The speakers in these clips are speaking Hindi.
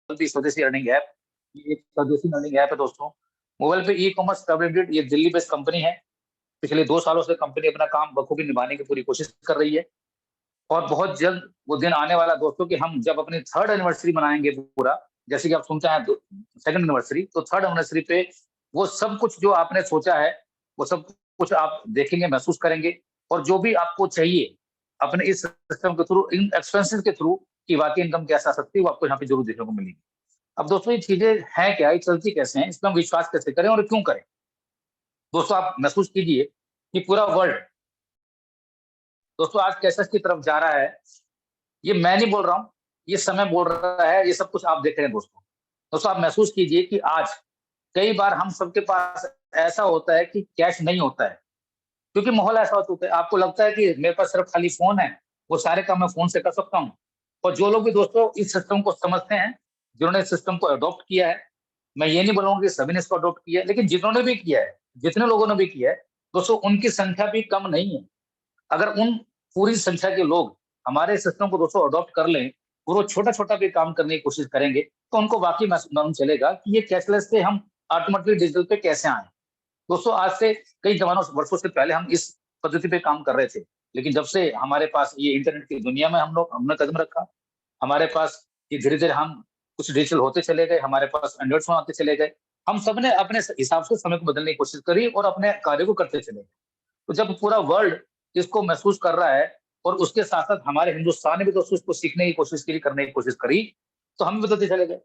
भी स्वदेशी अर्निंग ऐप। ये एक स्वदेशी अर्निंग ऐप है दोस्तों। मोबाइल पे ई कॉमर्स टैबलेट, ये दिल्ली बेस्ड कंपनी है। पिछले 2 सालों से कंपनी अपना काम बखूबी निभाने की पूरी कोशिश कर रही है। और बहुत जल्द वो दिन आने वाला है दोस्तों कि हम जब अपनी थर्ड एनिवर्सरी मनाएंगे पूरा, जैसे कि आप सुनते हैं सेकंड एनिवर्सरी, तो थर्ड एनिवर्सरी पे वो सब कुछ जो आपने सोचा है वो सब कुछ आप देखेंगे, महसूस करेंगे। और जो भी आपको चाहिए अपने इस सिस्टम के थ्रू, इन एक्सपेंसेस के थ्रू, कि वाकई इनकम कैसे आ सकती है, वो आपको यहाँ पे जरूर देखने को मिलेगी। अब दोस्तों ये चीजें हैं क्या, ये चलती कैसे हैं, इस पर हम विश्वास कैसे करें और क्यों करें। दोस्तों आप महसूस कीजिए कि पूरा वर्ल्ड दोस्तों आज कैसे की तरफ जा रहा है। ये मैं नहीं बोल रहा हूँ, ये समय बोल रहा है, ये सब कुछ आप देख रहे हैं दोस्तों। दोस्तों आप महसूस कीजिए कि आज कई बार हम सबके पास ऐसा होता है कि कैश नहीं होता है, क्योंकि माहौल ऐसा होता है। आपको लगता है कि मेरे पास सिर्फ खाली फोन है, वो सारे काम मैं फोन से कर सकता हूँ। और जो लोग भी दोस्तों इस सिस्टम को समझते हैं, जिन्होंने इस सिस्टम को अडॉप्ट किया है, मैं ये नहीं बोलूंगा कि सभी ने इसको अडॉप्ट किया है, लेकिन जिन्होंने भी किया है, जितने लोगों ने भी किया है दोस्तों, उनकी संख्या भी कम नहीं है। अगर उन पूरी संख्या के लोग हमारे सिस्टम को दोस्तों अडॉप्ट कर लें और वो छोटा छोटा भी काम करने की कोशिश करेंगे, तो उनको वाकई मालूम चलेगा कि ये कैशलेस से हम ऑटोमेटिकली डिजिटल पे कैसे आए। दोस्तों आज से कई जमानों वर्षों से पहले हम इस पद्धति पे काम कर रहे थे, लेकिन जब से हमारे पास ये इंटरनेट की दुनिया में हमने कदम रखा, हमारे पास ये धीरे धीरे हम कुछ डिजिटल होते चले गए, हमारे पास एंड्रॉइड फोन आते चले गए। हम सब ने अपने हिसाब से समय को बदलने की कोशिश करी और अपने कार्य को करते चले गए। तो जब पूरा वर्ल्ड इसको महसूस कर रहा है और उसके साथ साथ हमारे हिंदुस्तान ने भी दोस्तों इसको सीखने की कोशिश की, करने की कोशिश करी, तो हम भी बदलते चले गए।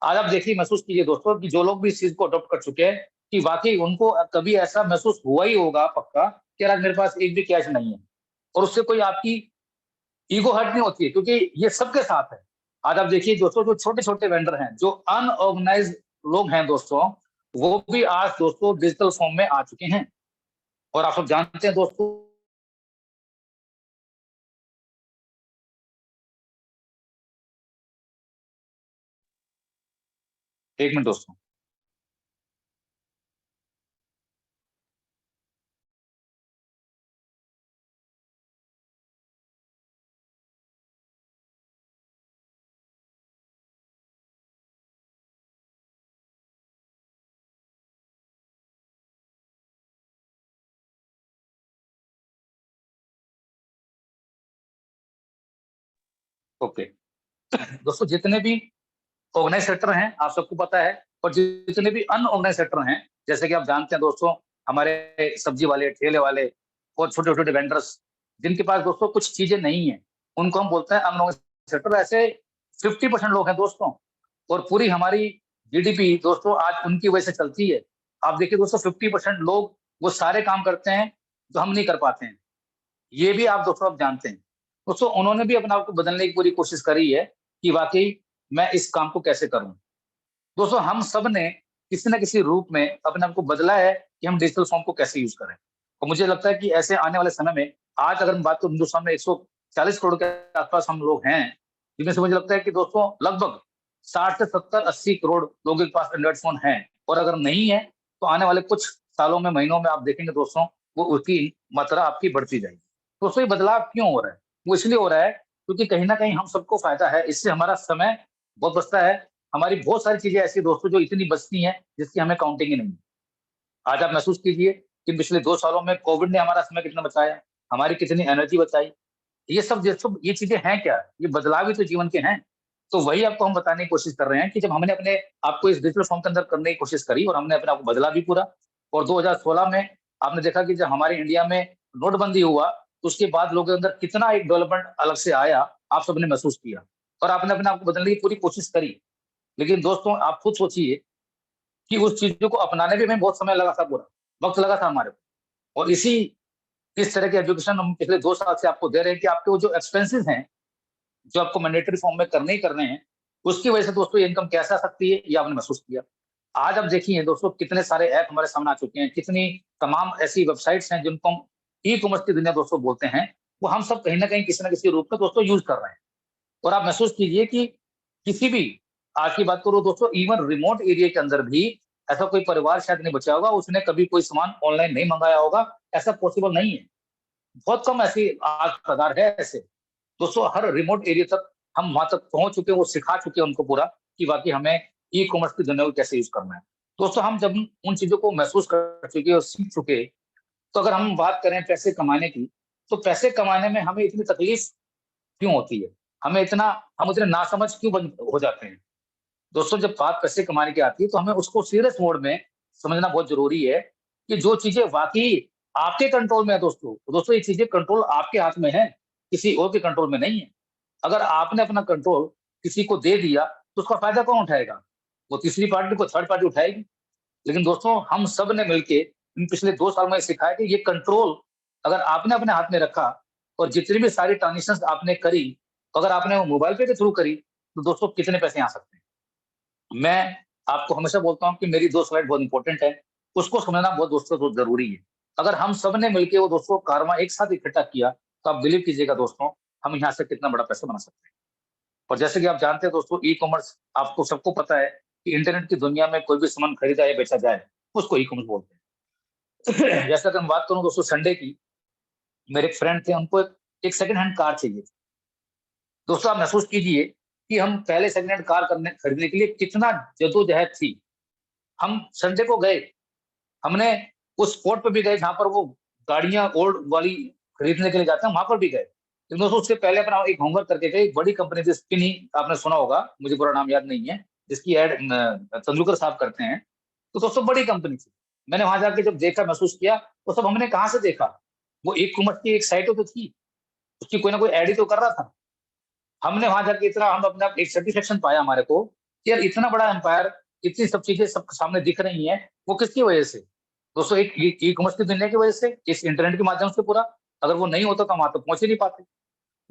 आज आप देखिए, महसूस कीजिए दोस्तों कि जो लोग भी इस चीज को अडॉप्ट कर चुके हैं, कि वाकई उनको कभी ऐसा महसूस हुआ ही होगा पक्का कि यार आज मेरे पास एक भी कैश नहीं है। और उससे कोई आपकी ईगो हर्ट नहीं होती है, क्योंकि ये सबके साथ है। आज आप देखिए दोस्तों, जो छोटे छोटे वेंडर हैं, जो अनऑर्गेनाइज लोग हैं दोस्तों, वो भी आज दोस्तों डिजिटल फॉर्म में आ चुके हैं। और आप सब जानते हैं दोस्तों, एक मिनट दोस्तों। ओके दोस्तों, जितने भी ऑर्गेनाइज सेक्टर हैं आप सबको पता है, और जितने भी अनऑर्गेनाइज सेक्टर हैं, जैसे कि आप जानते हैं दोस्तों, हमारे सब्जी वाले, ठेले वाले और छोटे छोटे वेंडर्स, जिनके पास दोस्तों कुछ चीजें नहीं है, उनको हम बोलते हैं अनऑर्गेनाइज सेक्टर। ऐसे 50% लोग हैं दोस्तों। और पूरी हमारी जीडीपी दोस्तों आज उनकी वजह से चलती है। आप देखिए दोस्तों, 50% लोग वो सारे काम करते हैं जो हम नहीं कर पाते हैं। ये भी आप दोस्तों आप जानते हैं। दोस्तों उन्होंने भी अपने आप को बदलने की पूरी कोशिश करी है कि वाकई मैं इस काम को कैसे करूं। दोस्तों हम सब ने किसी न किसी रूप में अपने आप को बदला है कि हम डिजिटल फॉर्म को कैसे यूज करें। और मुझे लगता है कि ऐसे आने वाले समय में, आज अगर हम बात करें, हिंदुस्तान में 140 करोड़ के आसपास हम लोग हैं, जिनमें से मुझे लगता है कि दोस्तों लगभग 60 से 70 80 करोड़ लोगों के पास एंड्रॉइड फोन है। और अगर नहीं है तो आने वाले कुछ सालों में, महीनों में आप देखेंगे दोस्तों, वो उसकी मात्रा आपकी बढ़ती जाएगी। दोस्तों ये बदलाव क्यों हो रहा है? वो इसलिए हो रहा है क्योंकि कहीं ना कहीं हम सबको फायदा है, इससे हमारा समय बहुत बचता है। हमारी बहुत सारी चीजें ऐसी दोस्तों जो इतनी बचती हैं जिसकी हमें काउंटिंग ही नहीं है। आज आप महसूस कीजिए कि पिछले 2 सालों में कोविड ने हमारा समय कितना बचाया, हमारी कितनी एनर्जी बचाई। ये सब ये चीजें हैं क्या? ये बदलाव ही तो जीवन के हैं। तो वही आपको हम बताने की कोशिश कर रहे हैं कि जब हमने अपने आपको इस डिजिटल फॉर्म के अंदर करने की कोशिश करी और हमने अपने आप को बदला भी पूरा। और 2016 में आपने देखा कि जब हमारे इंडिया में नोटबंदी हुआ, तो उसके बाद लोगों के अंदर कितना एक डेवलपमेंट अलग से आया, आप सबने महसूस किया। और आपने अपने आप को बदलने की पूरी कोशिश करी। लेकिन दोस्तों आप खुद सोचिए कि उस चीज़ों को अपनाने में हमें बहुत समय लगा था, पूरा वक़्त लगा था हमारे को। और इस तरह के एजुकेशन हम पिछले 2 साल से आपको दे रहे हैं कि आपके वो जो एक्सपेंसेस हैं, जो आपको मैंडेटरी फॉर्म में करने ही करने हैं, उसकी वजह से दोस्तों ये इनकम कैसे आ सकती है, ये आपने महसूस किया। आज आप देखिए दोस्तों, कितने सारे ऐप हमारे सामने आ चुके हैं, कितनी तमाम ऐसी वेबसाइट्स हैं जिनको हम ई-कॉमर्स की दुनिया दोस्तों बोलते हैं, वो हम सब कहीं न कहीं किसी न किसी रूप में दोस्तों यूज़ कर रहे हैं। और आप महसूस कीजिए कि किसी भी, आज की बात करूँ दोस्तों, इवन रिमोट एरिया के अंदर भी ऐसा कोई परिवार शायद नहीं बचा होगा, उसने कभी कोई सामान ऑनलाइन नहीं मंगाया होगा। ऐसा पॉसिबल नहीं है। बहुत कम ऐसी आज कगार है ऐसे। दोस्तों हर रिमोट एरिया तक हम वहां तक पहुंच चुके हैं, वो सिखा चुके हैं उनको पूरा कि वाकई हमें ई कॉमर्स की दुनिया को कैसे यूज करना है। दोस्तों हम जब उन चीजों को महसूस कर चुके और सीख चुके, तो अगर हम बात करें पैसे कमाने की, तो पैसे कमाने में हमें इतनी तकलीफ क्यों होती है? हम इतने नासमझ क्यों बन हो जाते हैं? दोस्तों जब बात पैसे कमाने की आती है, तो हमें उसको सीरियस मोड में समझना बहुत ज़रूरी है कि जो चीज़ें वाक़ई आपके कंट्रोल में है दोस्तों, तो दोस्तों ये चीज़ें कंट्रोल आपके हाथ में है, किसी और के कंट्रोल में नहीं है। अगर आपने अपना कंट्रोल किसी को दे दिया, तो उसका फ़ायदा कौन उठाएगा? वो तीसरी पार्टी, कोई थर्ड पार्टी उठाएगी। लेकिन दोस्तों हम सब ने मिलके इन पिछले 2 साल में सिखाया कि ये कंट्रोल अगर आपने अपने हाथ में रखा और जितनी भी सारी ट्रांज़ैक्शंस आपने करी, अगर आपने वो मोबाइल पे के थ्रू करी, तो दोस्तों कितने पैसे आ सकते हैं। मैं आपको हमेशा बोलता हूँ कि मेरी 2 स्लाइड बहुत इंपॉर्टेंट है, उसको समझना बहुत दोस्तों बहुत ज़रूरी है। अगर हम सब ने मिलके वो दोस्तों कारवां एक साथ इकट्ठा किया, तो आप बिलीव कीजिएगा दोस्तों, हम यहाँ से कितना बड़ा पैसा बना सकते हैं। और जैसे कि आप जानते हैं दोस्तों, ई-कॉमर्स आपको सबको पता है कि इंटरनेट की दुनिया में कोई भी सामान खरीदा या बेचा जाए, उसको ई-कॉमर्स बोलते हैं। जैसे अगर मैं बात करूँ दोस्तों संडे की, मेरे एक फ्रेंड थे, उनको एक सेकंड हैंड कार चाहिए। दोस्तों आप महसूस कीजिए कि हम पहले सेकंड हैंड कार खरीदने के लिए कितना जद्दोजहद थी। हम संडे को गए, हमने उस स्पॉट पे भी गए जहाँ पर वो गाड़ियाँ ओल्ड वाली खरीदने के लिए जाते हैं, वहाँ पर भी गए। लेकिन दोस्तों उससे पहले अपना एक होमवर्क करके गए, एक बड़ी कंपनी थी स्पिनी, आपने सुना होगा, मुझे पूरा नाम याद नहीं है, जिसकी ऐड तेंदुलकर साहब करते हैं। तो दोस्तों बड़ी कंपनी थी। मैंने वहाँ जाके जब देखा, महसूस किया, तो सब हमने कहाँ से देखा? वो ई-कॉमर्स की एक साइट तो थी, उसकी कोई ना कोई ऐड ही तो कर रहा था। हमने वहाँ जाके इतना हम अपने आप एक सैटिस्फैक्शन पाया हमारे को कि यार इतना बड़ा एम्पायर, इतनी सब चीज़ें सबके सामने दिख रही हैं, वो किसकी वजह से? दोस्तों एक ई-कॉमर्स की दुनिया की वजह से, इस इंटरनेट के माध्यम से पूरा, अगर वो नहीं होता तो हम वहाँ तक पहुँच ही नहीं पाते।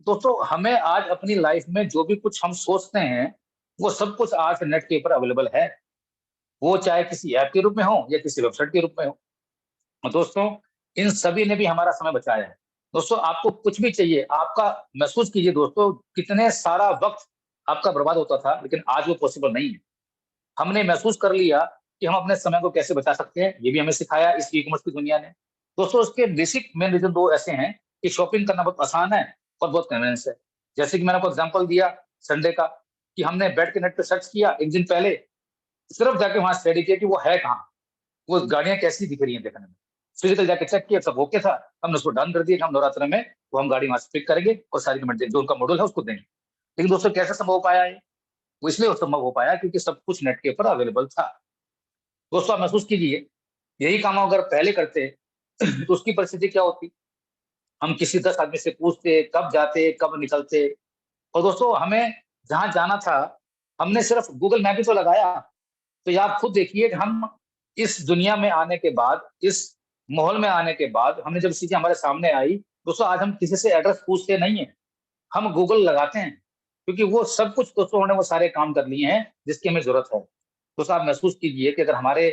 दोस्तों हमें आज अपनी लाइफ में जो भी कुछ हम सोचते हैं, वो सब कुछ आज नेट के ऊपर अवेलेबल है। वो चाहे किसी ऐप के रूप में हो या किसी वेबसाइट के रूप में हो। और दोस्तों, इन सभी ने भी हमारा समय बचाया है। दोस्तों, आपको कुछ भी चाहिए, आपका महसूस कीजिए दोस्तों, कितने सारा वक़्त आपका बर्बाद होता था, लेकिन आज वो पॉसिबल नहीं है। हमने महसूस कर लिया कि हम अपने समय को कैसे बचा सकते हैं, ये भी हमें सिखाया इस ई-कॉमर्स की दुनिया ने। दोस्तों, उसके बेसिक मेन रीज़न 2 ऐसे हैं कि शॉपिंग करना बहुत आसान है और बहुत कन्वीनियंस है। जैसे कि मैंने आपको एग्ज़ाम्पल दिया संडे का, कि हमने बैठ के नेट पे सर्च किया 1 दिन पहले, सिर्फ जाके वहाँ स्टडी किया कि वो है कहाँ? वो गाड़ियाँ कैसी दिख रही हैं देखने में। फिजिकल जाके चेक किया, सब ओके था। हमने उसको डन कर दिया कि हम नवरात्र में वो हम गाड़ी वहाँ से पिक करेंगे और सारी पेमेंट जो उनका मॉडल है उसको देंगे। लेकिन दोस्तों कैसे संभव हो पाया ये? वो इसलिए संभव हो पाया क्योंकि सब कुछ नेट के ऊपर अवेलेबल था। दोस्तों आप महसूस कीजिए, यही काम हम अगर पहले करते तो उसकी परिस्थिति क्या होती? हम किसी 10 आदमी से पूछते, कब जाते, कब निकलते, और दोस्तों हमें जहाँ जाना था, हमने सिर्फ गूगल मैप ही तो लगाया। तो ये आप खुद देखिए कि हम इस दुनिया में आने के बाद, इस माहौल में आने के बाद, हमने जब चीज़ें हमारे सामने आई, दोस्तों आज हम किसी से एड्रेस पूछते नहीं हैं, हम गूगल लगाते हैं, क्योंकि वो सब कुछ दोस्तों उन्होंने वो सारे काम कर लिए हैं, जिसकी हमें ज़रूरत है। दोस्तों आप महसूस कीजिए कि अगर हमारे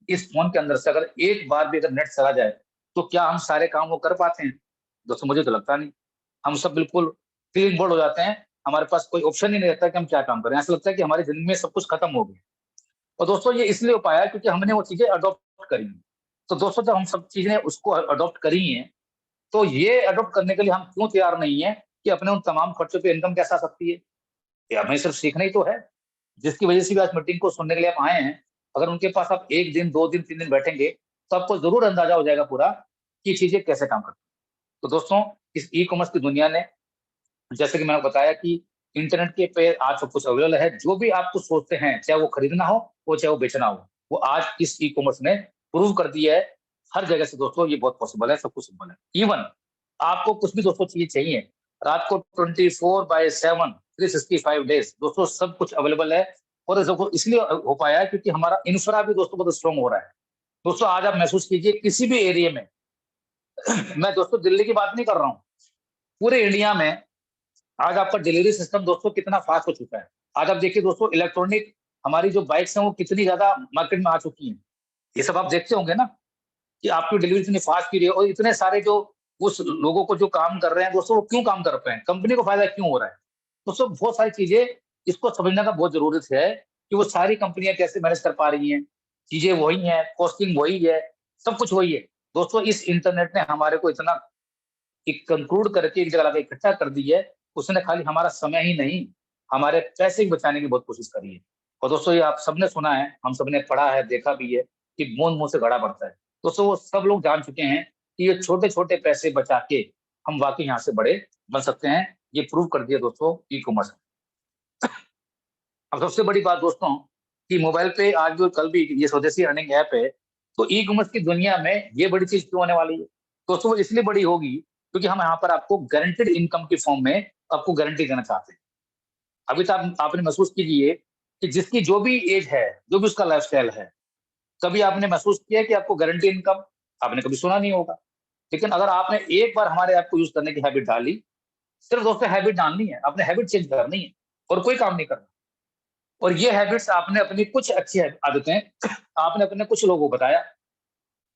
इस फ़ोन के अंदर से अगर एक बार भी अगर नेट चला जाए, तो क्या हम सारे काम वो कर पाते हैं? दोस्तों मुझे तो लगता नहीं। हम सब बिल्कुल क्लीन बोल्ड हो जाते हैं, हमारे पास कोई ऑप्शन ही नहीं रहता कि हम क्या काम करें। ऐसा लगता है कि हमारी ज़िंदगी में सब कुछ खत्म हो गया। और दोस्तों ये इसलिए हो पाया क्योंकि हमने वो चीज़ें अडॉप्ट करी हैं। तो दोस्तों जब हम सब चीज़ें उसको अडॉप्ट करी हैं, तो ये अडॉप्ट करने के लिए हम क्यों तैयार नहीं हैं कि अपने उन तमाम खर्चों पे इनकम कैसे आ सकती है? ये हमें सिर्फ सीखना ही तो है। जिसकी वजह से भी आज मीटिंग को सुनने के लिए आप आए हैं, अगर उनके पास आप 1 दिन, 2 दिन, 3 दिन बैठेंगे, तो आपको ज़रूर अंदाज़ा हो जाएगा पूरा कि चीज़ें कैसे काम करती हैं। तो दोस्तों, इस ई-कॉमर्स की दुनिया ने, जैसे कि मैंने बताया कि इंटरनेट के पे आज सब कुछ अवेलेबल है। जो भी आप कुछ सोचते हैं, चाहे वो खरीदना हो, वो चाहे वो बेचना हो, वो आज इस ई-कॉमर्स ने प्रूव कर दिया है। हर जगह से दोस्तों ये बहुत पॉसिबल है, सब कुछ सिंपल है। इवन आपको कुछ भी दोस्तों चीज़ चाहिए, रात को 24/7 365 डेज़ दोस्तों सब कुछ अवेलेबल है। और देखो इसलिए हो पाया है क्योंकि हमारा इंफ्रा भी दोस्तों बहुत स्ट्रॉन्ग हो रहा है। दोस्तों आज आप महसूस कीजिए किसी भी एरिया में, मैं दोस्तों दिल्ली की बात नहीं कर रहा हूँ, पूरे इंडिया में आज आपका डिलीवरी सिस्टम दोस्तों कितना फास्ट हो चुका है। आज आप देखिए दोस्तों, इलेक्ट्रॉनिक हमारी जो बाइक्स हैं वो कितनी ज़्यादा मार्केट में आ चुकी हैं। ये सब आप देखते होंगे ना कि आपकी डिलीवरी इतनी फास्ट की रही है, और इतने सारे जो उस लोगों को जो काम कर रहे हैं दोस्तों, वो क्यों काम कर रहे हैं? कंपनी को फ़ायदा क्यों हो रहा है? दोस्तों बहुत सारी चीज़ें इसको समझने का बहुत ज़रूरत है कि वो सारी कंपनियाँ कैसे मैनेज कर पा रही हैं। चीज़ें वही हैं, कॉस्टिंग वही है, सब कुछ वही है। दोस्तों इस इंटरनेट ने हमारे को इतना एक कंक्लूड करके एक जगह लाके इकट्ठा कर दी है, उसने खाली हमारा समय ही नहीं, हमारे पैसे भी बचाने की बहुत कोशिश करी है। और दोस्तों ये आप सबने सुना है, हम सबने पढ़ा है, देखा भी है कि बूंद मुंह से घड़ा भरता है। दोस्तों वो सब लोग जान चुके हैं कि ये छोटे छोटे पैसे बचा के हम वाकई यहाँ से बड़े बन सकते हैं। ये प्रूव कर दिया दोस्तों ई कॉमर्स। अब सबसे बड़ी बात दोस्तों कि मोबाइल पे आज भी और कल भी ये स्वदेशी अर्निंग ऐप है, तो ई कॉमर्स की दुनिया में ये बड़ी चीज क्यों होने वाली है दोस्तों? वो इसलिए बड़ी होगी क्योंकि हम यहाँ पर आपको गारंटेड इनकम की फॉर्म में आपको गारंटी देना चाहते हैं। अभी तो आपने महसूस कीजिए कि जिसकी जो भी एज है, जो भी उसका लाइफस्टाइल है, कभी आपने महसूस किया कि आपको गारंटी इनकम आपने कभी सुना नहीं होगा। लेकिन अगर आपने एक बार हमारे ऐप को यूज करने की हैबिट डाली, सिर्फ दोस्तों हैबिट डालनी है, आपने हैबिट चेंज करनी है और कोई काम नहीं करना। और ये हैबिट्स आपने अपनी कुछ अच्छी आदतें आपने अपने कुछ लोगों को बताया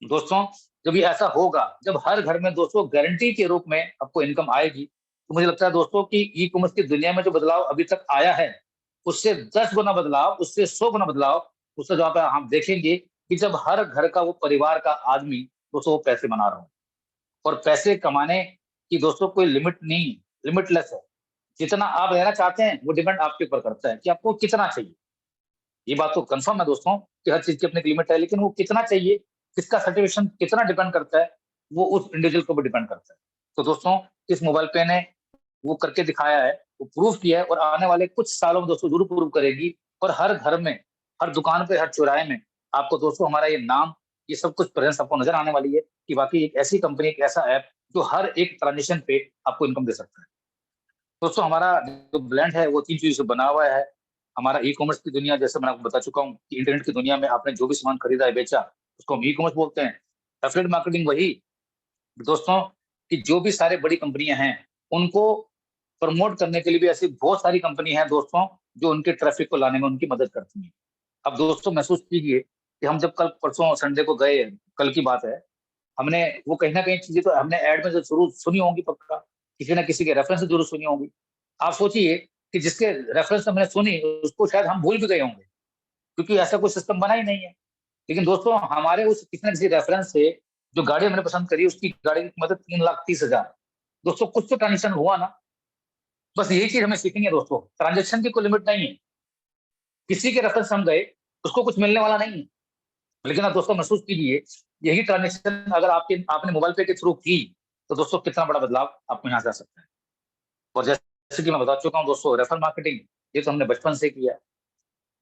दोस्तों। जब ये ऐसा होगा, जब हर घर में दोस्तों गारंटी के रूप में आपको इनकम आएगी, तो मुझे लगता है दोस्तों कि ई कॉमर्स की दुनिया में जो बदलाव अभी तक आया है, उससे 10 गुना बदलाव, उससे 100 गुना बदलाव, उससे जो आप देखेंगे कि जब हर घर का वो परिवार का आदमी दोस्तों वो पैसे बना रहा हो। और पैसे कमाने की दोस्तों कोई लिमिट नहीं, लिमिटलेस है। जितना आप लेना चाहते हैं वो डिपेंड आपके ऊपर करता है कि आपको कितना चाहिए। ये बात तो कंफर्म है दोस्तों कि हर चीज की अपनी लिमिट है, लेकिन वो कितना चाहिए, किसका सर्टिफिकेशन कितना डिपेंड करता है, वो उस इंडिविजुअल को भी डिपेंड करता है। तो दोस्तों इस मोबाइल पे ने वो करके दिखाया है, वो प्रूव किया है, और आने वाले कुछ सालों में दोस्तों जरूर प्रूव करेगी। और हर घर में, हर दुकान पे, हर चौराहे में आपको दोस्तों हमारा ये नाम, ये सब कुछ प्रेजेंस आपको नजर आने वाली है कि वाकई एक ऐसी कंपनी, एक ऐसा ऐप जो हर एक ट्रांजेक्शन पे आपको इनकम दे सकता है। दोस्तों हमारा जो ब्रांड है वो 3 चीजों से बना हुआ है। हमारा ई कॉमर्स की दुनिया, जैसे मैं आपको बता चुका हूँ कि इंटरनेट की दुनिया में आपने जो भी सामान खरीदा है, बेचा, उसको हम ई कॉमर्स बोलते हैं। एफिलिएट मार्केटिंग वही दोस्तों कि जो भी सारे बड़ी कंपनियां हैं, उनको प्रमोट करने के लिए भी ऐसी बहुत सारी कंपनी है दोस्तों जो उनके ट्रैफिक को लाने में उनकी मदद करती है। अब दोस्तों महसूस कीजिए कि हम जब कल परसों संडे को गए, कल की बात है, हमने वो कहीं ना कहीं चीजें तो हमने ऐड में जरूर सुनी होंगी, पक्का किसी ना किसी के रेफरेंस से जरूर सुनी होंगी। आप सोचिए कि जिसके रेफरेंस से हमने सुनी उसको शायद हम भूल भी गए होंगे, क्योंकि ऐसा कोई सिस्टम बना ही नहीं है। लेकिन दोस्तों हमारे उस किसी न किसी रेफरेंस से जो गाड़ी हमने पसंद करी, उसकी गाड़ी की कीमत 3,30,000। दोस्तों कुछ तो ट्रांजेक्शन हुआ ना। बस यही चीज हमें सीखनी है दोस्तों, ट्रांजेक्शन की कोई लिमिट नहीं है। किसी के रेफरेंस से हम गए, उसको कुछ मिलने वाला नहीं है। लेकिन आप दोस्तों महसूस कीजिए, यही ट्रांजेक्शन अगर आपने मोबाइल पे के थ्रू की, तो दोस्तों कितना बड़ा बदलाव आपको यहाँ से आ सकता है। और जैसे कि मैं बता चुका हूँ दोस्तों, रेफर मार्केटिंग ये तो हमने बचपन से किया।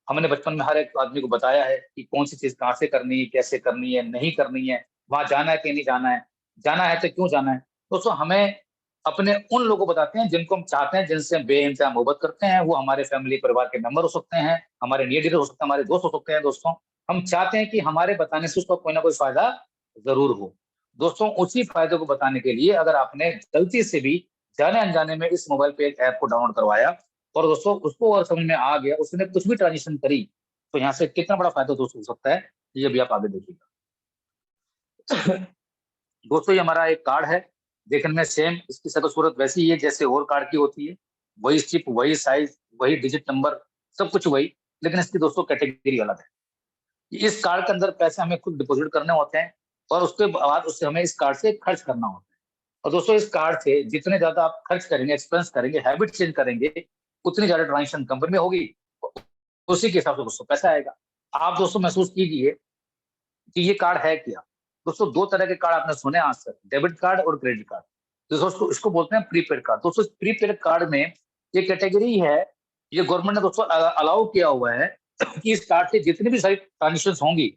हमने बचपन में हर एक आदमी को बताया है कि कौन सी चीज कहाँ से करनी है, कैसे करनी है, नहीं करनी है, वहां जाना है कि नहीं जाना है, जाना है तो क्यों जाना है। दोस्तों हमें अपने उन लोगों को बताते हैं जिनको हम चाहते हैं, जिनसे हम बेइंतहा मोहब्बत करते हैं। वो हमारे फैमिली परिवार के मेंबर हो सकते हैं, हमारे नियर डियर हो सकते हैं, हमारे दोस्त हो सकते हैं। दोस्तों हम चाहते हैं कि हमारे बताने से उसको कोई ना कोई फायदा जरूर हो। दोस्तों उसी फायदे को बताने के लिए अगर आपने गलती से भी जाने अनजाने में इस मोबाइल पे एक ऐप को डाउनलोड करवाया, और दोस्तों उसको और समझ में आ गया, उसने कुछ भी ट्रांजेक्शन करी, तो यहाँ से कितना बड़ा फायदा दोस्तों हो सकता है, ये भी आप आगे देखिएगा। दोस्तों ये हमारा एक कार्ड है, देखने में सेम इसकी शक्ल सूरत वैसी ही है जैसे और कार्ड की होती है। वही चिप, वही साइज, वही डिजिट नंबर, सब कुछ वही। लेकिन इसकी दोस्तों कैटेगरी अलग है। इस कार्ड के अंदर पैसे हमें खुद डिपॉजिट करने होते हैं, और उसके बाद उससे हमें इस कार्ड से खर्च करना होता है। और दोस्तों इस कार्ड से जितने ज्यादा आप खर्च करेंगे, एक्सपेंस करेंगे, हैबिट चेंज करेंगे, उतनी ज्यादा ट्रांजेक्शन कंपनी में होगी, उसी के हिसाब से दोस्तों पैसा आएगा। आप दोस्तों महसूस कीजिए कि ये कार्ड है क्या। दोस्तों 2 तरह के कार्ड आपने सुने आज तक, डेबिट कार्ड और क्रेडिट कार्ड। दोस्तों इसको बोलते हैं प्रीपेड कार्ड। दोस्तों प्रीपेड कार्ड में ये कैटेगरी है, ये गवर्नमेंट ने दोस्तों अलाउ किया हुआ है कि इस कार्ड से जितनी भी सारी ट्रांजेक्शन होंगी,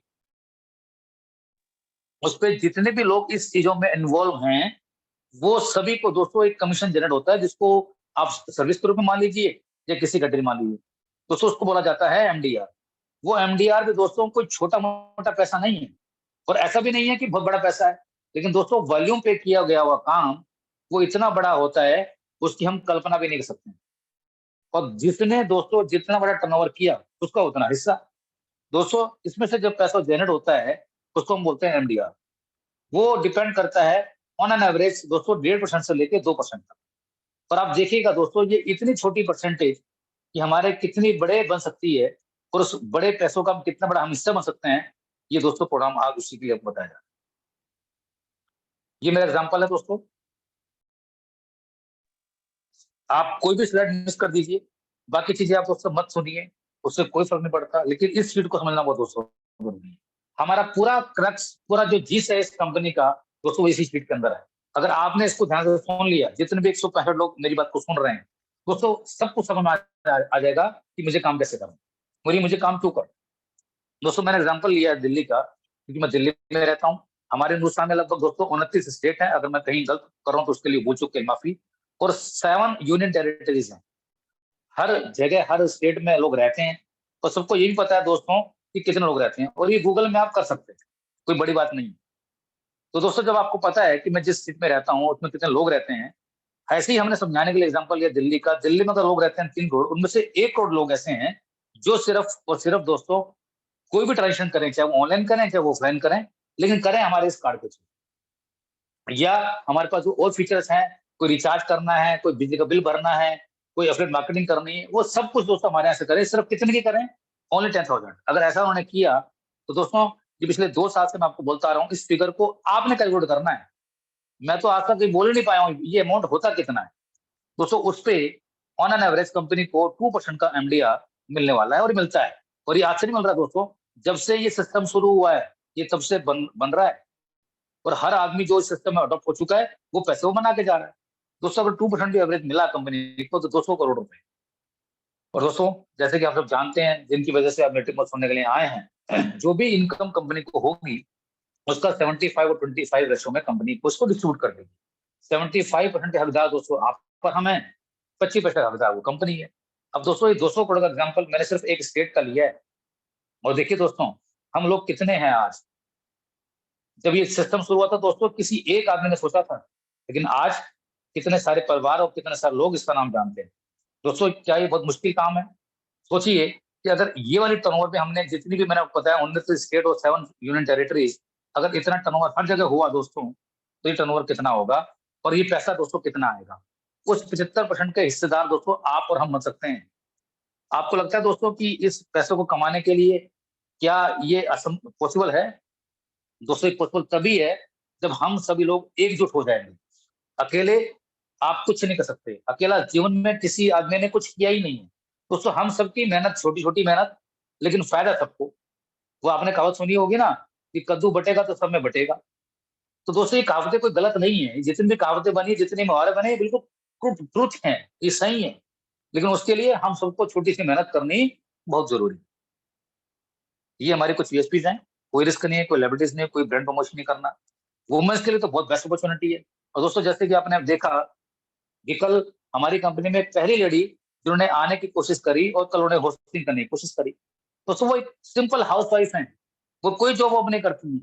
उस पर जितने भी लोग इस चीजों में इन्वॉल्व हैं, वो सभी को दोस्तों एक कमीशन जनरेट होता है, जिसको आप सर्विस के रूप में मान लीजिए या किसी कैटेगरी मान लीजिए। दोस्तों उसको बोला जाता है एमडीआर। वो एमडीआर भी दोस्तों कोई छोटा मोटा पैसा नहीं है, और ऐसा भी नहीं है कि बहुत बड़ा पैसा है। लेकिन दोस्तों वॉल्यूम पे किया गया हुआ काम वो इतना बड़ा होता है, उसकी हम कल्पना भी नहीं कर सकते। और जिसने दोस्तों जितना बड़ा टर्नओवर किया, उसका उतना हिस्सा। दोस्तों इसमें से जब पैसा जनरेट होता है, उसको हम बोलते हैं एमडीआर। वो डिपेंड करता है ऑन एन एवरेज दोस्तों 1.5% से लेके 2% तक। और आप देखिएगा दोस्तों, ये इतनी छोटी परसेंटेज कि हमारे कितनी बड़े बन सकती है, और उस बड़े पैसों का कितना बड़ा हम हिस्सा बन सकते हैं, ये दोस्तों प्रोग्राम आज उसी के लिए आपको बताया जा रहा है। ये मेरा एग्जांपल है दोस्तों। आप कोई भी स्लाइड मिस कर दीजिए, बाकी चीजें आप दोस्तों मत सुनिए, उससे कोई फर्क नहीं पड़ता, लेकिन इस चीज को समझना बहुत दोस्तों जरूरी है। हमारा पूरा क्रक्स, पूरा जो जीस है इस कंपनी का दोस्तों इसी चीज के अंदर है। अगर आपने इसको ध्यान से सुन लिया, जितने भी 165 लोग मेरी बात को सुन रहे हैं दोस्तों, सबको समझ में आ जाएगा कि मुझे काम कैसे करना और ये मुझे काम क्यों करना। दोस्तों मैंने एग्जाम्पल लिया है दिल्ली का, क्योंकि मैं दिल्ली में रहता हूँ। हमारे हिंदुस्तान में लगभग दोस्तों 29 स्टेट है, अगर मैं कहीं गलत कर रहा हूँ तो उसके लिए भूल चूक के माफी। और 7 यूनियन टेरिटरीज हैं। हर जगह हर स्टेट में लोग रहते हैं, और सबको ये भी पता है दोस्तों कि कितने लोग रहते हैं, और ये गूगल में आप कर सकते हैं, कोई बड़ी बात नहीं। तो दोस्तों जब आपको पता है कि मैं जिस स्टेट में रहता हूँ उसमें कितने लोग रहते हैं, ऐसे ही हमने समझाने के लिए एग्जाम्पल लिया दिल्ली का। दिल्ली में तो लोग रहते हैं 3 करोड़, उनमें से 1 करोड़ लोग ऐसे हैं जो सिर्फ और सिर्फ दोस्तों कोई भी ट्रांजेक्शन करें, चाहे वो ऑनलाइन करें चाहे वो ऑफलाइन करें, लेकिन करें हमारे इस कार्ड के थ्रू। या हमारे पास जो और फीचर्स हैं, कोई रिचार्ज करना है, कोई बिजली का बिल भरना है, कोई एफिलिएट मार्केटिंग करनी है, वो सब कुछ दोस्तों हमारे यहाँ से करें। सिर्फ कितने की करें? ओनली 10,000। अगर ऐसा उन्होंने किया तो दोस्तों ये पिछले 2 साल से मैं आपको बोलता आ रहा हूँ, इस फिगर को आपने कैलकुलेट करना है। मैं तो आज तक कहीं बोल ही नहीं पाया हूँ ये अमाउंट होता कितना है दोस्तों। उस पे ऑन एन एवरेज कंपनी को 2% का एमडीआर मिलने वाला है, और मिलता है। और ये आज से नहीं मिल रहा दोस्तों, जब से ये सिस्टम शुरू हुआ है ये तब से बन रहा है। और हर आदमी जो इस सिस्टम में अडॉप्ट हो चुका है वो पैसे वो बना के जा रहा है दोस्तों। अगर 2% भी एवरेज मिला कंपनी को तो 200 करोड़ रुपए। और दोस्तों जैसे कि आप सब जानते हैं, जिनकी वजह से आप नेटिव सुनने के लिए आए हैं, जो भी इनकम कंपनी को होगी उसका 75 और 25 रेशो में कंपनी को उसको डिस्ट्रीब्यूट कर देगी। 75% के हकदार दोस्तों आप पर हम हैं, 25% हकदार वो कंपनी है। अब दोस्तों ये 200 करोड़ का एग्जाम्पल मैंने सिर्फ एक स्टेट का लिया है। और देखिए दोस्तों हम लोग कितने हैं आज। जब ये सिस्टम शुरू हुआ था दोस्तों किसी एक आदमी ने सोचा था, लेकिन आज कितने सारे परिवार और कितने सारे लोग इसका नाम जानते हैं दोस्तों। क्या ये बहुत मुश्किल काम है? सोचिए कि अगर ये वाली टर्नओवर में हमने जितनी भी मैंने आपको बताया 19 स्टेट और 7 यूनियन टेरिटरीज, अगर इतना टर्नओवर हर जगह हुआ दोस्तों तो ये टर्नओवर कितना होगा और ये पैसा दोस्तों कितना आएगा। उस 75% के हिस्सेदार दोस्तों आप और हम बन सकते हैं। आपको लगता है दोस्तों कि इस पैसों को कमाने के लिए क्या ये पॉसिबल है? दोस्तों पॉसिबल तभी है जब हम सभी लोग एकजुट हो जाएंगे। अकेले आप कुछ नहीं कर सकते, अकेला जीवन में किसी आदमी ने कुछ किया ही नहीं है दोस्तों। हम सबकी मेहनत, छोटी छोटी मेहनत, लेकिन फायदा सबको। वो आपने कहावत सुनी होगी ना कि कद्दू बटेगा तो सब में बटेगा। तो दोस्तों ये कहावतें कोई गलत नहीं है, जितनी भी कहावतें बनी, जितनी मुहावरे बने, बिल्कुल ट्रुथ है, ये सही है। लेकिन उसके लिए हम सबको छोटी सी मेहनत करनी बहुत जरूरी है। ये हमारे कुछ यूएसपीज हैं। कोई रिस्क नहीं है, कोई लेबरिटीज नहीं है, कोई ब्रांड प्रमोशन नहीं करना। वुमेन्स के लिए तो बहुत बेस्ट अपॉर्चुनिटी है। और दोस्तों जैसे कि आपने देखा कि कल हमारी कंपनी में पहली लेडी जिन्होंने आने की कोशिश करी और कल उन्हें होस्टिंग करने की कोशिश करी। दोस्तों वो एक सिंपल हाउस वाइफ है, वो कोई जॉब वॉब नहीं करती है।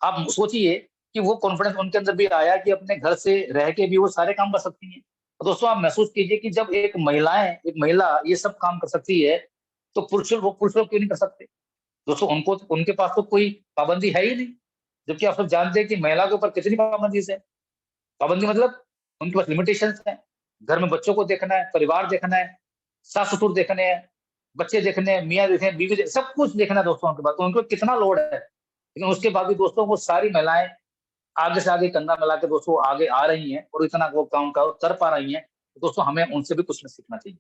आप सोचिए कि वो कॉन्फिडेंस उनके अंदर भी आया कि अपने घर से रह के भी वो सारे काम कर सकती हैं। तो दोस्तों आप महसूस कीजिए कि जब एक महिला ये सब काम कर सकती है तो पुरुष लोग क्यों नहीं कर सकते दोस्तों। उनको उनके पास तो कोई पाबंदी है ही नहीं। जबकि आप सब जानते हैं कि महिला के ऊपर कितनी पाबंदी है। पाबंदी मतलब उनके पास लिमिटेशंस है। घर में बच्चों को देखना है, परिवार देखना है, सास ससुर देखने हैं, बच्चे देखने हैं, मियाँ देखने हैं, बीवी सब कुछ देखना है दोस्तों उनके पास। तो उनको कितना लोड है, लेकिन उसके बाद भी दोस्तों वो सारी महिलाएं आगे से आगे कंधा मिला के दोस्तों आगे आ रही हैं और इतना वो काम कर पा रही हैं। तो दोस्तों हमें उनसे भी कुछ सीखना चाहिए।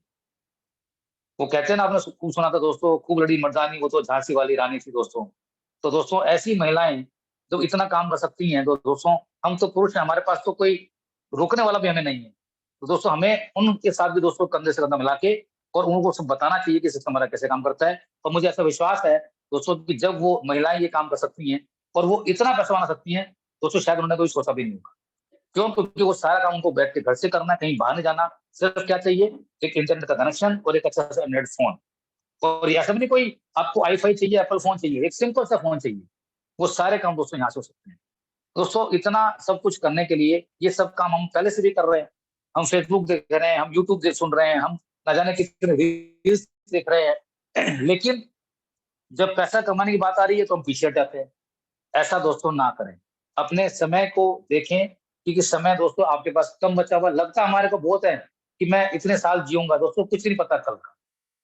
वो कहते हैं ना, आपने खूब सुना था दोस्तों, खूब लड़ी मर्दानी वो तो झांसी वाली रानी थी दोस्तों। तो दोस्तों ऐसी महिलाएं जो इतना काम कर सकती हैं, तो दोस्तों हम तो पुरुष हैं, हमारे पास तो कोई रोकने वाला भी हमें नहीं है। तो दोस्तों हमें उनके साथ भी दोस्तों कंधे से कंधा मिला के और उनको सब बताना चाहिए कि सिस्टम हमारा कैसे काम करता है। और मुझे ऐसा विश्वास है दोस्तों कि जब वो महिलाएं ये काम कर सकती हैं और वो इतना पैसा बना सकती हैं दोस्तों, शायद उन्होंने कभी सोचा भी नहीं होगा। क्यों? क्योंकि वो सारा काम उनको बैठ के घर से करना है, कहीं बाहर नहीं जाना। सिर्फ क्या चाहिए? एक इंटरनेट का कनेक्शन और एक अच्छा सा एंड्रॉइड फोन। और ये ऐसा भी नहीं कोई आपको आई-फाई चाहिए, एप्पल फोन चाहिए, एक सिंपल सा फोन चाहिए। वो सारे काम दोस्तों यहाँ से हो सकते हैं। दोस्तों इतना सब कुछ करने के लिए ये सब काम हम पहले से भी कर रहे हैं। हम फेसबुक देख रहे हैं, हम यूट्यूब देख सुन रहे हैं, हम ना जाने कितने रील्स देख रहे हैं। लेकिन जब पैसा कमाने की बात आ रही है तो हम पीछे हट जाते हैं। ऐसा दोस्तों ना करें। अपने समय को देखें, क्योंकि समय दोस्तों आपके पास कम बचा हुआ लगता हमारे को बहुत है कि मैं इतने साल जीऊँगा दोस्तों, कुछ नहीं पता कल का,